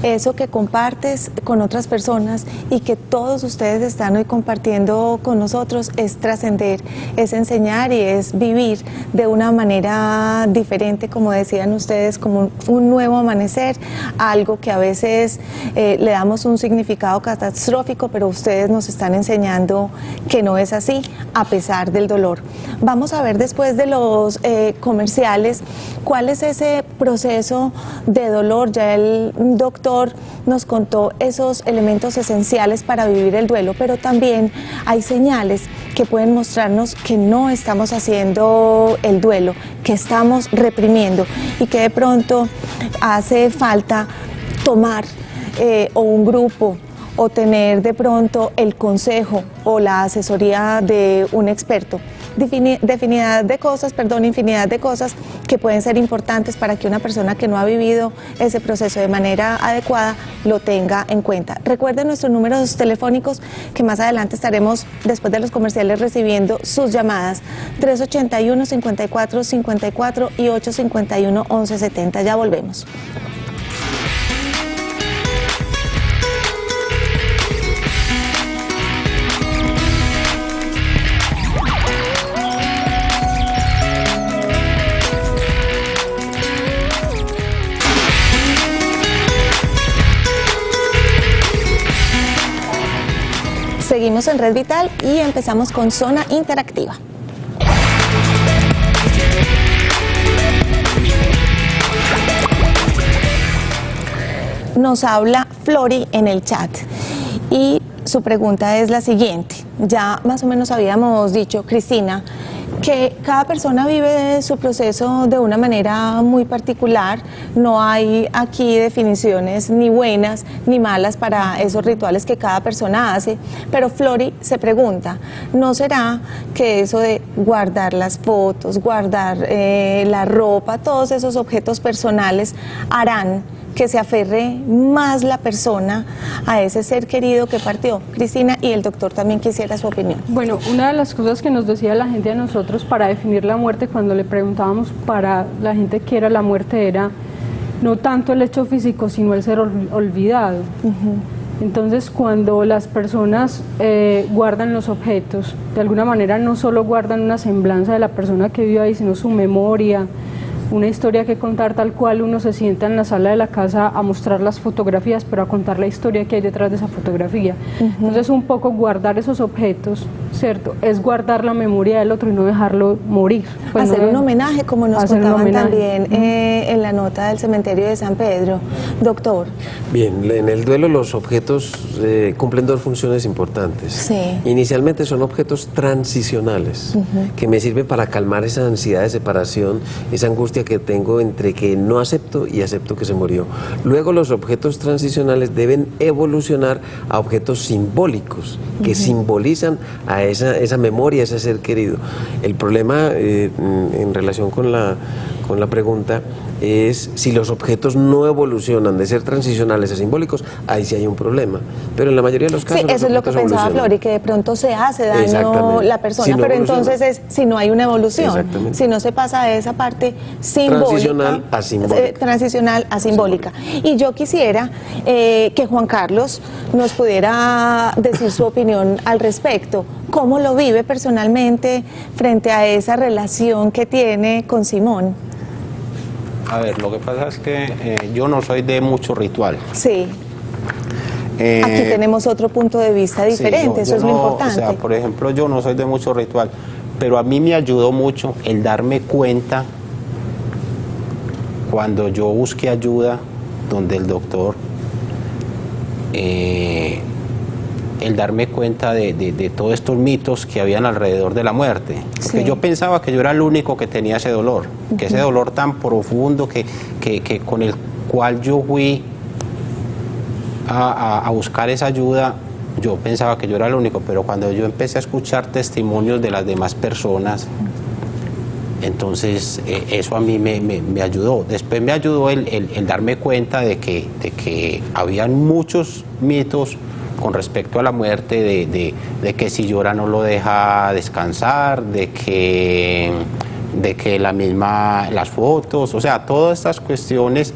eso que compartes con otras personas y que todos ustedes están hoy compartiendo con nosotros, es trascender, es enseñar y es vivir de una manera diferente, como decían ustedes, como un nuevo amanecer, algo que a veces le damos un significado catastrófico, pero ustedes nos están enseñando que no es así, a pesar hablar del dolor. Vamos a ver después de los comerciales cuál es ese proceso de dolor. Ya el doctor nos contó esos elementos esenciales para vivir el duelo, pero también hay señales que pueden mostrarnos que no estamos haciendo el duelo, que estamos reprimiendo y que de pronto hace falta tomar o un grupo o tener de pronto el consejo o la asesoría de un experto. Infinidad de cosas que pueden ser importantes para que una persona que no ha vivido ese proceso de manera adecuada lo tenga en cuenta. Recuerden nuestros números telefónicos, que más adelante estaremos, después de los comerciales, recibiendo sus llamadas: 381-5454 y 851-1170. Ya volvemos. Seguimos en Red Vital y empezamos con Zona Interactiva. Nos habla Flori en el chat y su pregunta es la siguiente. Ya más o menos habíamos dicho, Cristina, que cada persona vive su proceso de una manera muy particular. No hay aquí definiciones ni buenas ni malas para esos rituales que cada persona hace, pero Flori se pregunta, ¿no será que eso de guardar las fotos, guardar la ropa, todos esos objetos personales harán que se aferre más la persona a ese ser querido que partió? Cristina, y el doctor también quisiera su opinión. Bueno, una de las cosas que nos decía la gente a nosotros para definir la muerte, cuando le preguntábamos para la gente qué era la muerte, era no tanto el hecho físico, sino el ser olvidado. Entonces, cuando las personas guardan los objetos, de alguna manera no solo guardan una semblanza de la persona que vivió ahí, sino su memoria, una historia que contar, tal cual uno se sienta en la sala de la casa a mostrar las fotografías, pero a contar la historia que hay detrás de esa fotografía. Entonces, un poco guardar esos objetos, ¿cierto? Es guardar la memoria del otro y no dejarlo morir. Pues hacer un homenaje, como nos contaban también en la nota del cementerio de San Pedro. Doctor. Bien, en el duelo los objetos cumplen dos funciones importantes. Sí. Inicialmente son objetos transicionales, que me sirven para calmar esa ansiedad de separación, esa angustia que tengo entre que no acepto y acepto que se murió. Luego los objetos transicionales deben evolucionar a objetos simbólicos, que simbolizan a esa memoria, a ese ser querido. El problema en relación con la pregunta es si los objetos no evolucionan de ser transicionales a simbólicos, ahí sí hay un problema. Pero en la mayoría de los casos... Sí, eso es lo que pensaba Flori, que de pronto se hace daño la persona, si no pero entonces es si no hay una evolución, si no se pasa de esa parte simbólica, transicional a simbólica. Y yo quisiera que Juan Carlos nos pudiera decir su opinión al respecto. ¿Cómo lo vive personalmente frente a esa relación que tiene con Simón? A ver, lo que pasa es que yo no soy de mucho ritual. Sí. Aquí tenemos otro punto de vista diferente, sí, eso es lo importante. O sea, por ejemplo, yo no soy de mucho ritual, pero a mí me ayudó mucho el darme cuenta cuando yo busqué ayuda donde el doctor, el darme cuenta de todos estos mitos que habían alrededor de la muerte. Porque yo pensaba que yo era el único que tenía ese dolor, que ese dolor tan profundo que con el cual yo fui a buscar esa ayuda, yo pensaba que yo era el único, pero cuando yo empecé a escuchar testimonios de las demás personas, entonces eso a mí me ayudó. Después me ayudó el darme cuenta de que habían muchos mitos con respecto a la muerte, de que si llora no lo deja descansar, de que las fotos, o sea, todas estas cuestiones,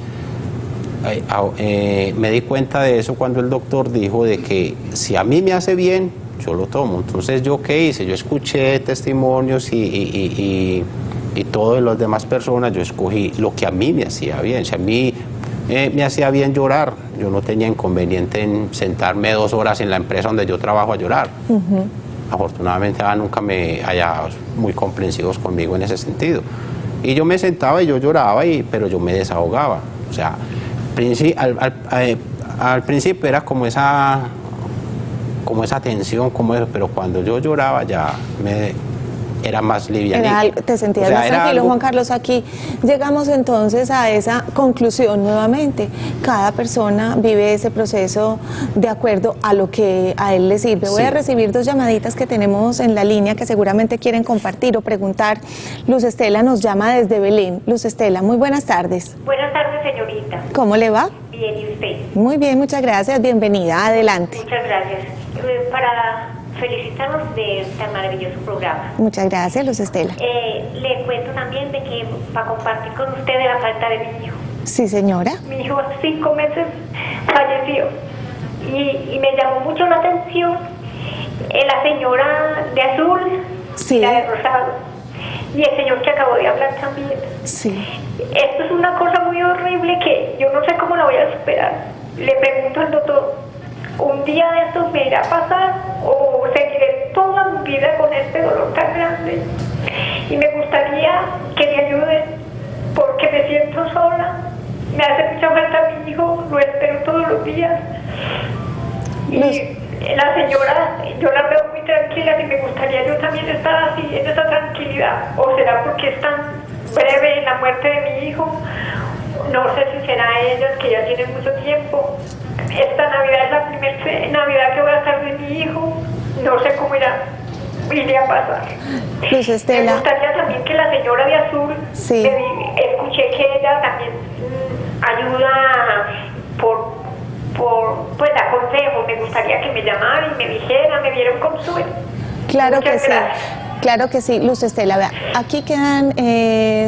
me di cuenta de eso cuando el doctor dijo de que si a mí me hace bien, yo lo tomo. Entonces, ¿yo qué hice? Yo escuché testimonios y todas las demás personas, yo escogí lo que a mí me hacía bien. Si a mí me hacía bien llorar, yo no tenía inconveniente en sentarme 2 horas en la empresa donde yo trabajo a llorar. afortunadamente nunca me haya muy comprensivos conmigo en ese sentido. Y yo me sentaba y yo lloraba, pero yo me desahogaba. O sea, al principio era como esa tensión, como eso, pero cuando yo lloraba ya era más livianito. Te sentías más tranquilo, Juan Carlos. Aquí llegamos entonces a esa conclusión nuevamente. Cada persona vive ese proceso de acuerdo a lo que a él le sirve. Voy a recibir 2 llamaditas que tenemos en la línea que seguramente quieren compartir o preguntar. Luz Estela nos llama desde Belén. Luz Estela, muy buenas tardes. Buenas tardes, señorita. ¿Cómo le va? Bien, ¿y usted? Muy bien, muchas gracias. Bienvenida, adelante. Muchas gracias. Para felicitarnos de tan maravilloso programa. Muchas gracias, Luz Estela. Le cuento también de que para compartir con usted de la falta de mi hijo. Sí, señora. Mi hijo a 5 meses falleció y me llamó mucho la atención la señora de azul y la de rosado y el señor que acabó de hablar también. Sí. Esto es una cosa muy horrible que yo no sé cómo la voy a superar. Le pregunto al doctor, ¿un día de estos me irá a pasar o seguiré toda mi vida con este dolor tan grande? Y me gustaría que me ayude porque me siento sola, me hace mucha falta mi hijo, lo espero todos los días. Y la señora, yo la veo muy tranquila y me gustaría yo también estar así, en esa tranquilidad. ¿O será porque es tan breve la muerte de mi hijo? No sé si será ellas que ya tienen mucho tiempo. Esta Navidad es la primera Navidad que voy a estar de mi hijo. No sé cómo iré a pasar. Luz Estela. Me gustaría también que la señora de azul, escuché que ella también ayuda pues da consejos. Me gustaría que me llamara y me dijera, me diera un consuelo. Claro Muchas que sí. gracias. Claro que sí, Luz Estela, vea, aquí quedan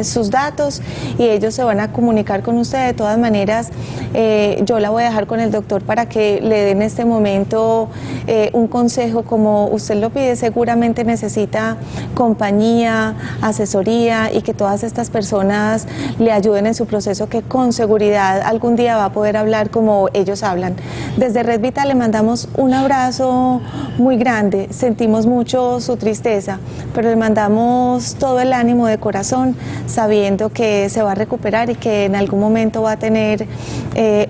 sus datos y ellos se van a comunicar con usted. De todas maneras, yo la voy a dejar con el doctor para que le dé en este momento un consejo como usted lo pide. Seguramente necesita compañía, asesoría y que todas estas personas le ayuden en su proceso, que con seguridad algún día va a poder hablar como ellos hablan. Desde Red Vital le mandamos un abrazo muy grande, sentimos mucho su tristeza, pero le mandamos todo el ánimo de corazón, sabiendo que se va a recuperar y que en algún momento va a tener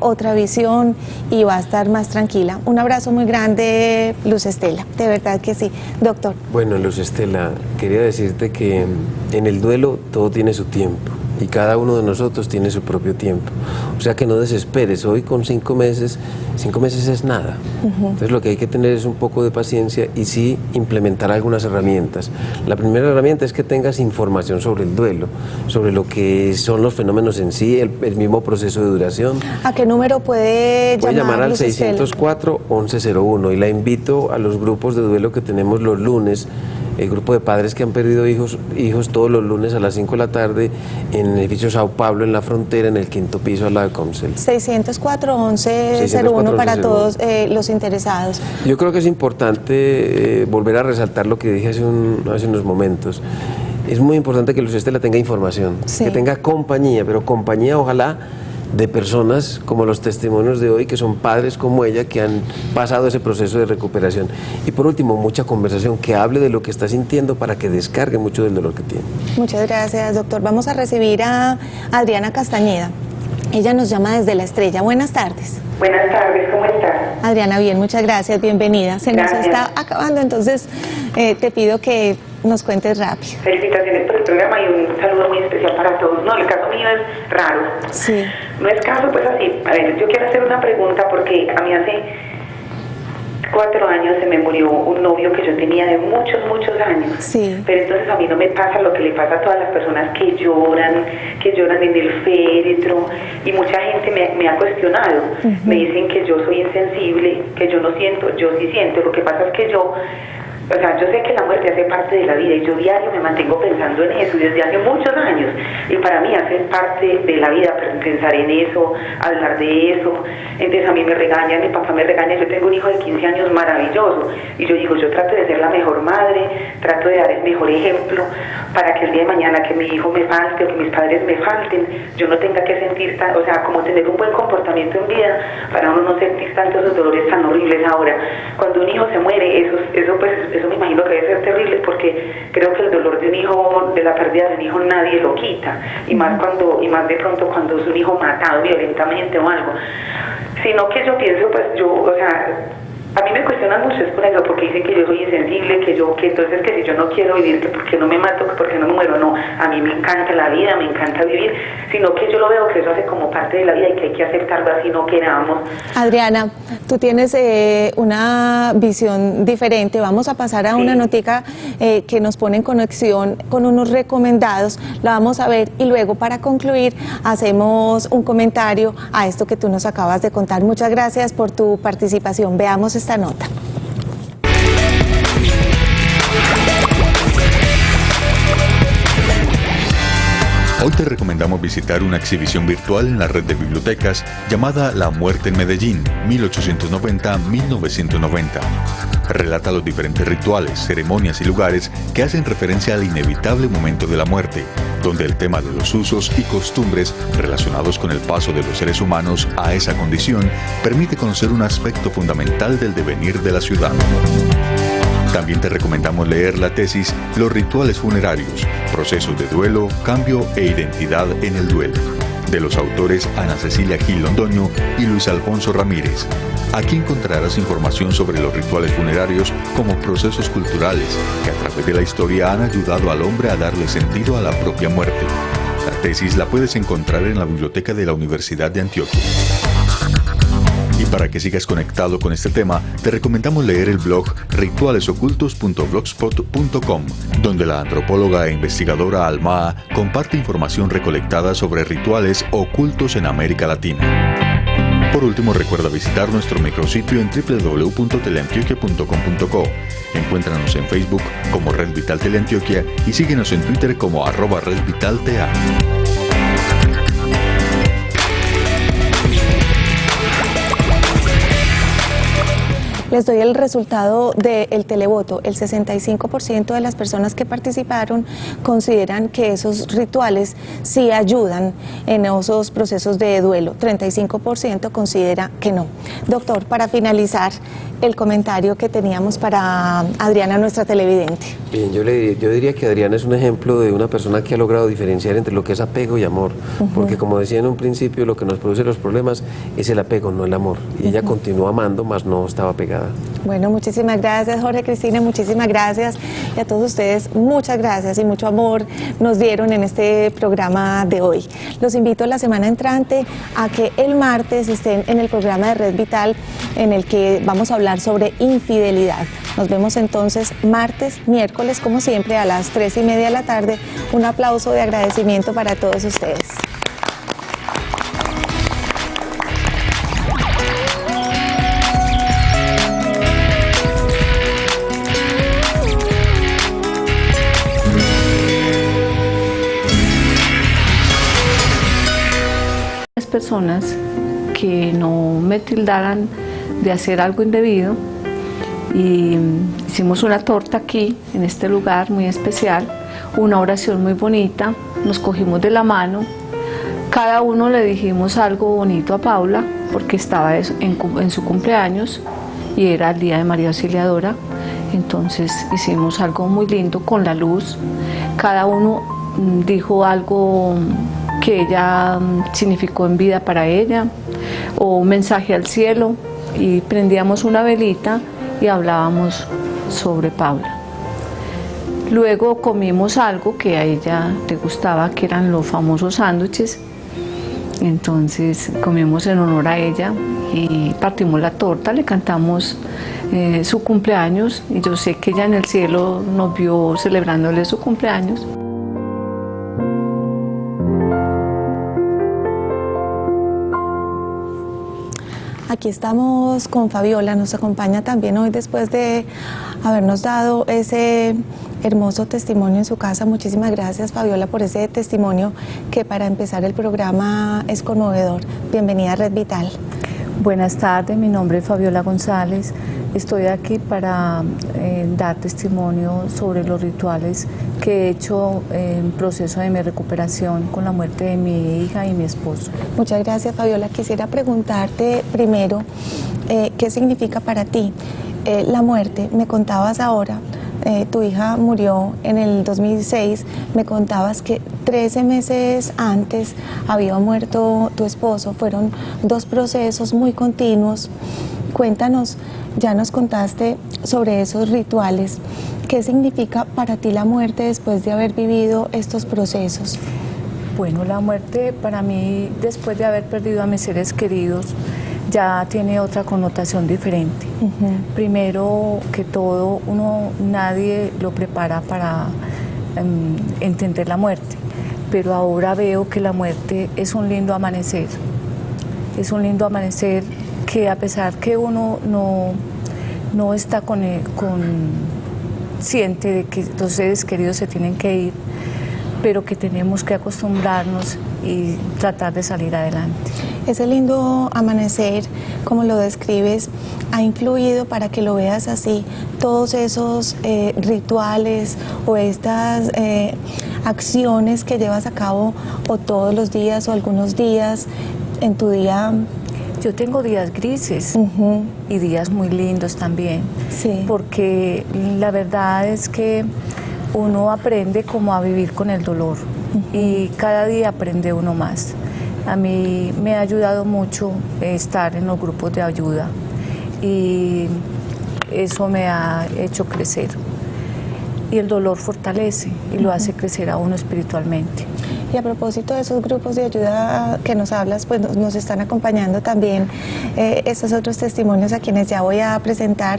otra visión y va a estar más tranquila. Un abrazo muy grande, Luz Estela, de verdad que sí. Doctor. Bueno, Luz Estela, quería decirte que en el duelo todo tiene su tiempo y cada uno de nosotros tiene su propio tiempo. O sea que no desesperes, hoy con 5 meses es nada. Entonces lo que hay que tener es un poco de paciencia y sí implementar algunas herramientas. La primera herramienta es que tengas información sobre el duelo, sobre lo que son los fenómenos en sí, el mismo proceso de duración. ¿A qué número puede llamar al 604-1101 y la invito a los grupos de duelo que tenemos los lunes. El grupo de padres que han perdido hijos todos los lunes a las 5 de la tarde en el edificio Sao Paulo, en la frontera, en el 5º piso al lado de Comcel. 604-1101 para todos los interesados. Yo creo que es importante volver a resaltar lo que dije hace unos momentos. Es muy importante que Luz Estela tenga información, que tenga compañía, pero compañía ojalá de personas como los testimonios de hoy, que son padres como ella, que han pasado ese proceso de recuperación. Y por último, mucha conversación, que hable de lo que está sintiendo para que descargue mucho del dolor que tiene. Muchas gracias, doctor. Vamos a recibir a Adriana Castañeda. Ella nos llama desde La Estrella. Buenas tardes. Buenas tardes, ¿cómo estás? Adriana, bien, muchas gracias, bienvenida. Se nos está acabando, entonces te pido que nos cuentes rápido. Felicitaciones por el programa y un saludo muy especial para todos. No, el caso mío es raro. Sí. No es caso, pues así. A ver, yo quiero hacer una pregunta porque a mí hace 4 años se me murió un novio que yo tenía de muchos años. Sí. Pero entonces a mí no me pasa lo que le pasa a todas las personas que lloran en el féretro, y mucha gente me ha cuestionado. Me dicen que yo soy insensible, que yo no siento, yo sí siento. Lo que pasa es que yo sé que la muerte hace parte de la vida y yo diario me mantengo pensando en eso desde hace muchos años, y para mí hace parte de la vida pensar en eso, hablar de eso. Entonces a mí me regañan, mi papá me regaña. Yo tengo un hijo de 15 años maravilloso y yo digo, yo trato de ser la mejor madre, trato de dar el mejor ejemplo para que el día de mañana que mi hijo me falte o que mis padres me falten, yo no tenga que sentir como tener un buen comportamiento en vida para uno no sentir tantos esos dolores tan horribles. Ahora, cuando un hijo se muere, eso pues eso me imagino que debe ser terrible, porque creo que el dolor de un hijo, de la pérdida de un hijo, nadie lo quita, y más de pronto cuando es un hijo matado violentamente o algo. Sino que yo pienso, pues yo, o sea, a mí me cuestionan mucho es por eso, porque dicen que yo soy insensible, que entonces que si yo no quiero vivir, que porque no me mato, que porque no me muero. No, a mí me encanta la vida, me encanta vivir, sino que yo lo veo que eso hace como parte de la vida y que hay que aceptarlo así no queramos. Adriana, tú tienes una visión diferente. Vamos a pasar a una notica que nos pone en conexión con unos recomendados, la vamos a ver y luego para concluir hacemos un comentario a esto que tú nos acabas de contar. Muchas gracias por tu participación. Veamos esta nota. Hoy te recomendamos visitar una exhibición virtual en la red de bibliotecas llamada La Muerte en Medellín, 1890-1990. Relata los diferentes rituales, ceremonias y lugares que hacen referencia al inevitable momento de la muerte, donde el tema de los usos y costumbres relacionados con el paso de los seres humanos a esa condición permite conocer un aspecto fundamental del devenir de la ciudad. También te recomendamos leer la tesis Los rituales funerarios, procesos de duelo, cambio e identidad en el duelo, de los autores Ana Cecilia Gil Londoño y Luis Alfonso Ramírez. Aquí encontrarás información sobre los rituales funerarios como procesos culturales que a través de la historia han ayudado al hombre a darle sentido a la propia muerte. La tesis la puedes encontrar en la biblioteca de la Universidad de Antioquia. Y para que sigas conectado con este tema, te recomendamos leer el blog ritualesocultos.blogspot.com, donde la antropóloga e investigadora Almaa comparte información recolectada sobre rituales ocultos en América Latina. Por último, recuerda visitar nuestro micrositio en www.teleantioquia.com.co. Encuéntranos en Facebook como Red Vital Teleantioquia y síguenos en Twitter como @RedVitalTA. Les doy el resultado del televoto. El 65% de las personas que participaron consideran que esos rituales sí ayudan en esos procesos de duelo. 35% considera que no. Doctor, para finalizar, el comentario que teníamos para Adriana, nuestra televidente. Bien, yo diría que Adriana es un ejemplo de una persona que ha logrado diferenciar entre lo que es apego y amor, porque como decía en un principio, lo que nos produce los problemas es el apego, no el amor, y ella continuó amando, mas no estaba pegada. Bueno, muchísimas gracias, Jorge, Cristina, muchísimas gracias, y a todos ustedes muchas gracias y mucho amor nos dieron en este programa de hoy. Los invito la semana entrante a que el martes estén en el programa de Red Vital, en el que vamos a hablar sobre infidelidad. Nos vemos entonces martes, miércoles, como siempre, a las 3:30 de la tarde. Un aplauso de agradecimiento para todos ustedes. Las personas que no me tildaran de hacer algo indebido, y hicimos una torta aquí, en este lugar muy especial, una oración muy bonita, nos cogimos de la mano, cada uno le dijimos algo bonito a Paula, porque estaba en su cumpleaños y era el día de María Auxiliadora. Entonces hicimos algo muy lindo con la luz, cada uno dijo algo que ella significó en vida para ella, o un mensaje al cielo, y prendíamos una velita y hablábamos sobre Paula. Luego comimos algo que a ella le gustaba, que eran los famosos sándwiches. Entonces comimos en honor a ella y partimos la torta, le cantamos su cumpleaños, y yo sé que ella en el cielo nos vio celebrándole su cumpleaños. Aquí estamos con Fabiola, nos acompaña también hoy después de habernos dado ese hermoso testimonio en su casa. Muchísimas gracias, Fabiola, por ese testimonio que para empezar el programa es conmovedor. Bienvenida a Red Vital. Buenas tardes, mi nombre es Fabiola González. Estoy aquí para dar testimonio sobre los rituales que he hecho en proceso de mi recuperación con la muerte de mi hija y mi esposo. Muchas gracias, Fabiola. Quisiera preguntarte primero, ¿qué significa para ti la muerte? Me contabas ahora tu hija murió en el 2006, me contabas que 13 meses antes había muerto tu esposo. Fueron 2 procesos muy continuos. Cuéntanos, ya nos contaste sobre esos rituales. ¿Qué significa para ti la muerte después de haber vivido estos procesos? Bueno, la muerte para mí, después de haber perdido a mis seres queridos, ya tiene otra connotación diferente. Primero que todo, nadie lo prepara para entender la muerte, pero ahora veo que la muerte es un lindo amanecer. Es un lindo amanecer que, a pesar que uno no está consciente de que los seres queridos se tienen que ir, pero que tenemos que acostumbrarnos y tratar de salir adelante. Ese lindo amanecer, como lo describes, ha influido, para que lo veas así, todos esos rituales o estas acciones que llevas a cabo o todos los días o algunos días en tu día. Yo tengo días grises y días muy lindos también, porque la verdad es que uno aprende como a vivir con el dolor y cada día aprende uno más. A mí me ha ayudado mucho estar en los grupos de ayuda y eso me ha hecho crecer. Y el dolor fortalece y lo hace crecer a uno espiritualmente. Y a propósito de esos grupos de ayuda que nos hablas, pues nos están acompañando también estos otros testimonios a quienes ya voy a presentar.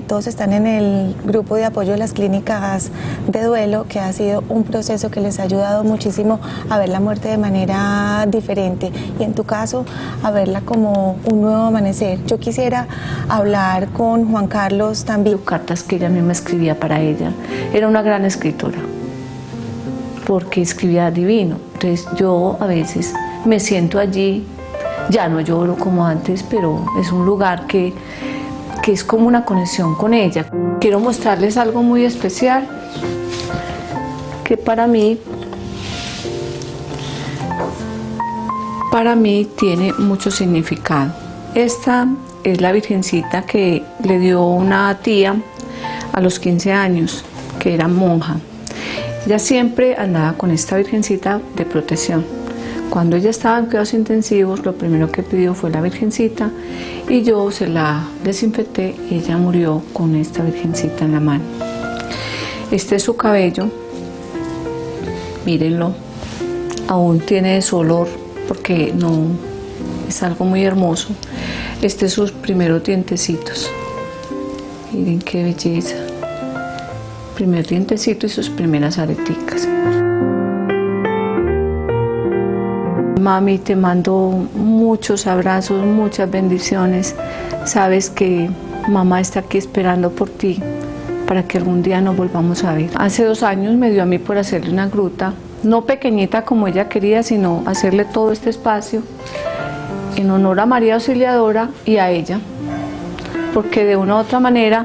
Todos están en el grupo de apoyo de las clínicas de duelo, que ha sido un proceso que les ha ayudado muchísimo a ver la muerte de manera diferente y, en tu caso, a verla como un nuevo amanecer. Yo quisiera hablar con Juan Carlos también. Cartas que ella misma escribía para ella. Era una gran escritora, porque escribía divino. Entonces yo a veces me siento allí, ya no lloro como antes, pero es un lugar que es como una conexión con ella. Quiero mostrarles algo muy especial que para mí tiene mucho significado. Esta es la virgencita que le dio una tía a los 15 años, que era monja. Ella siempre andaba con esta virgencita de protección. Cuando ella estaba en cuidados intensivos, lo primero que pidió fue la virgencita y yo se la desinfecté y ella murió con esta virgencita en la mano. Este es su cabello, mírenlo, aún tiene su olor porque no es algo muy hermoso. Este es sus primeros dientecitos, miren qué belleza. Primer dientecito y sus primeras areticas. Mami, te mando muchos abrazos, muchas bendiciones. Sabes que mamá está aquí esperando por ti para que algún día nos volvamos a ver. Hace 2 años me dio a mí por hacerle una gruta, no pequeñita como ella quería, sino hacerle todo este espacio en honor a María Auxiliadora y a ella, porque de una u otra manera,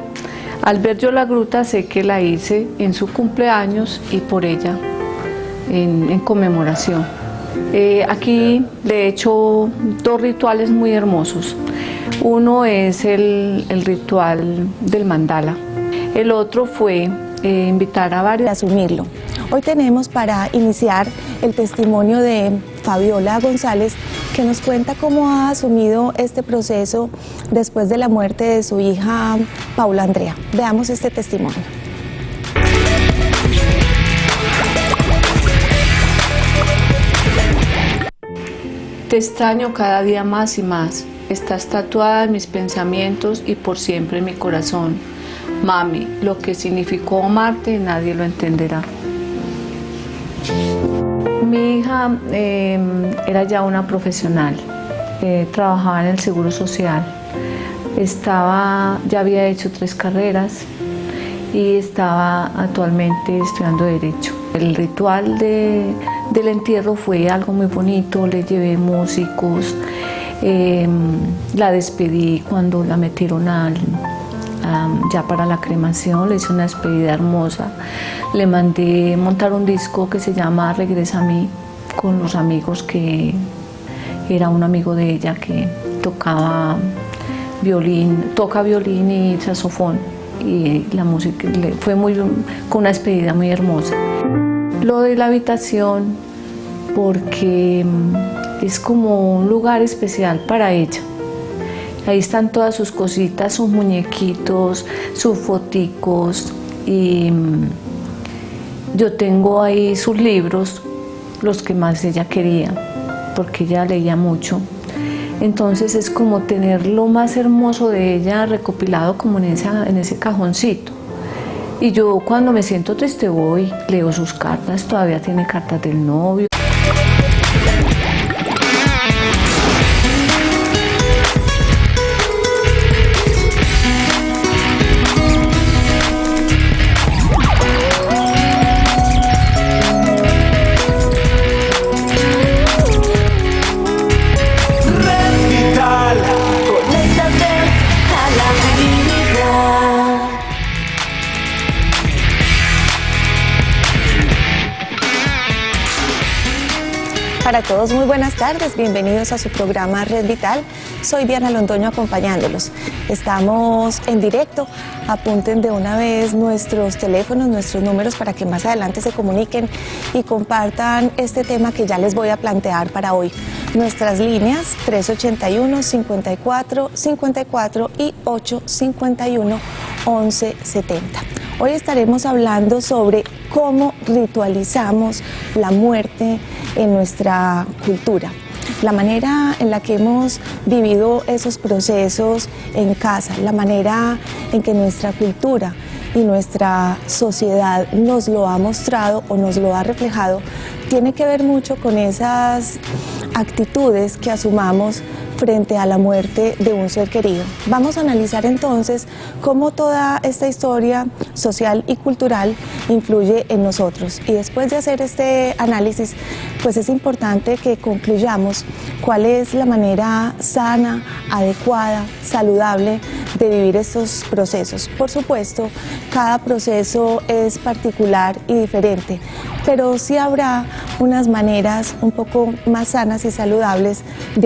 al ver yo la gruta, sé que la hice en su cumpleaños y por ella, en conmemoración. Aquí le he hecho 2 rituales muy hermosos. Uno es el ritual del mandala. El otro fue invitar a varios a asumirlo. Hoy tenemos para iniciar el testimonio de Fabiola González, que nos cuenta cómo ha asumido este proceso después de la muerte de su hija Paula Andrea. Veamos este testimonio. Te extraño cada día más y más. Estás tatuada en mis pensamientos y por siempre en mi corazón. Mami, lo que significó amarte nadie lo entenderá. Mi hija era ya una profesional, trabajaba en el Seguro Social, ya había hecho 3 carreras y estaba actualmente estudiando Derecho. El ritual del entierro fue algo muy bonito, le llevé músicos, la despedí cuando la metieron ya para la cremación, le hice una despedida hermosa, le mandé montar un disco que se llama Regresa a mí, con los amigos, que era un amigo de ella que toca violín y saxofón. y la música fue con una despedida muy hermosa. Lo de la habitación, porque es como un lugar especial para ella. Ahí están todas sus cositas, sus muñequitos, sus foticos, y yo tengo ahí sus libros, los que más ella quería, porque ella leía mucho. Entonces es como tener lo más hermoso de ella recopilado como en ese cajoncito. Y yo cuando me siento triste voy, leo sus cartas, todavía tiene cartas del novio. Para todos, muy buenas tardes, bienvenidos a su programa Red Vital. Soy Diana Londoño acompañándolos. Estamos en directo, apunten de una vez nuestros teléfonos, nuestros números para que más adelante se comuniquen y compartan este tema que ya les voy a plantear para hoy. Nuestras líneas 381-54-54 y 851-1170. Hoy estaremos hablando sobre cómo ritualizamos la muerte en nuestra cultura, la manera en la que hemos vivido esos procesos en casa, la manera en que nuestra cultura y nuestra sociedad nos lo ha mostrado o nos lo ha reflejado, tiene que ver mucho con esas actitudes que asumamos frente a la muerte de un ser querido. Vamos a analizar entonces cómo toda esta historia social y cultural influye en nosotros. Y después de hacer este análisis, pues es importante que concluyamos cuál es la manera sana, adecuada, saludable de vivir estos procesos. Por supuesto, cada proceso es particular y diferente, pero sí habrá unas maneras un poco más sanas y saludables de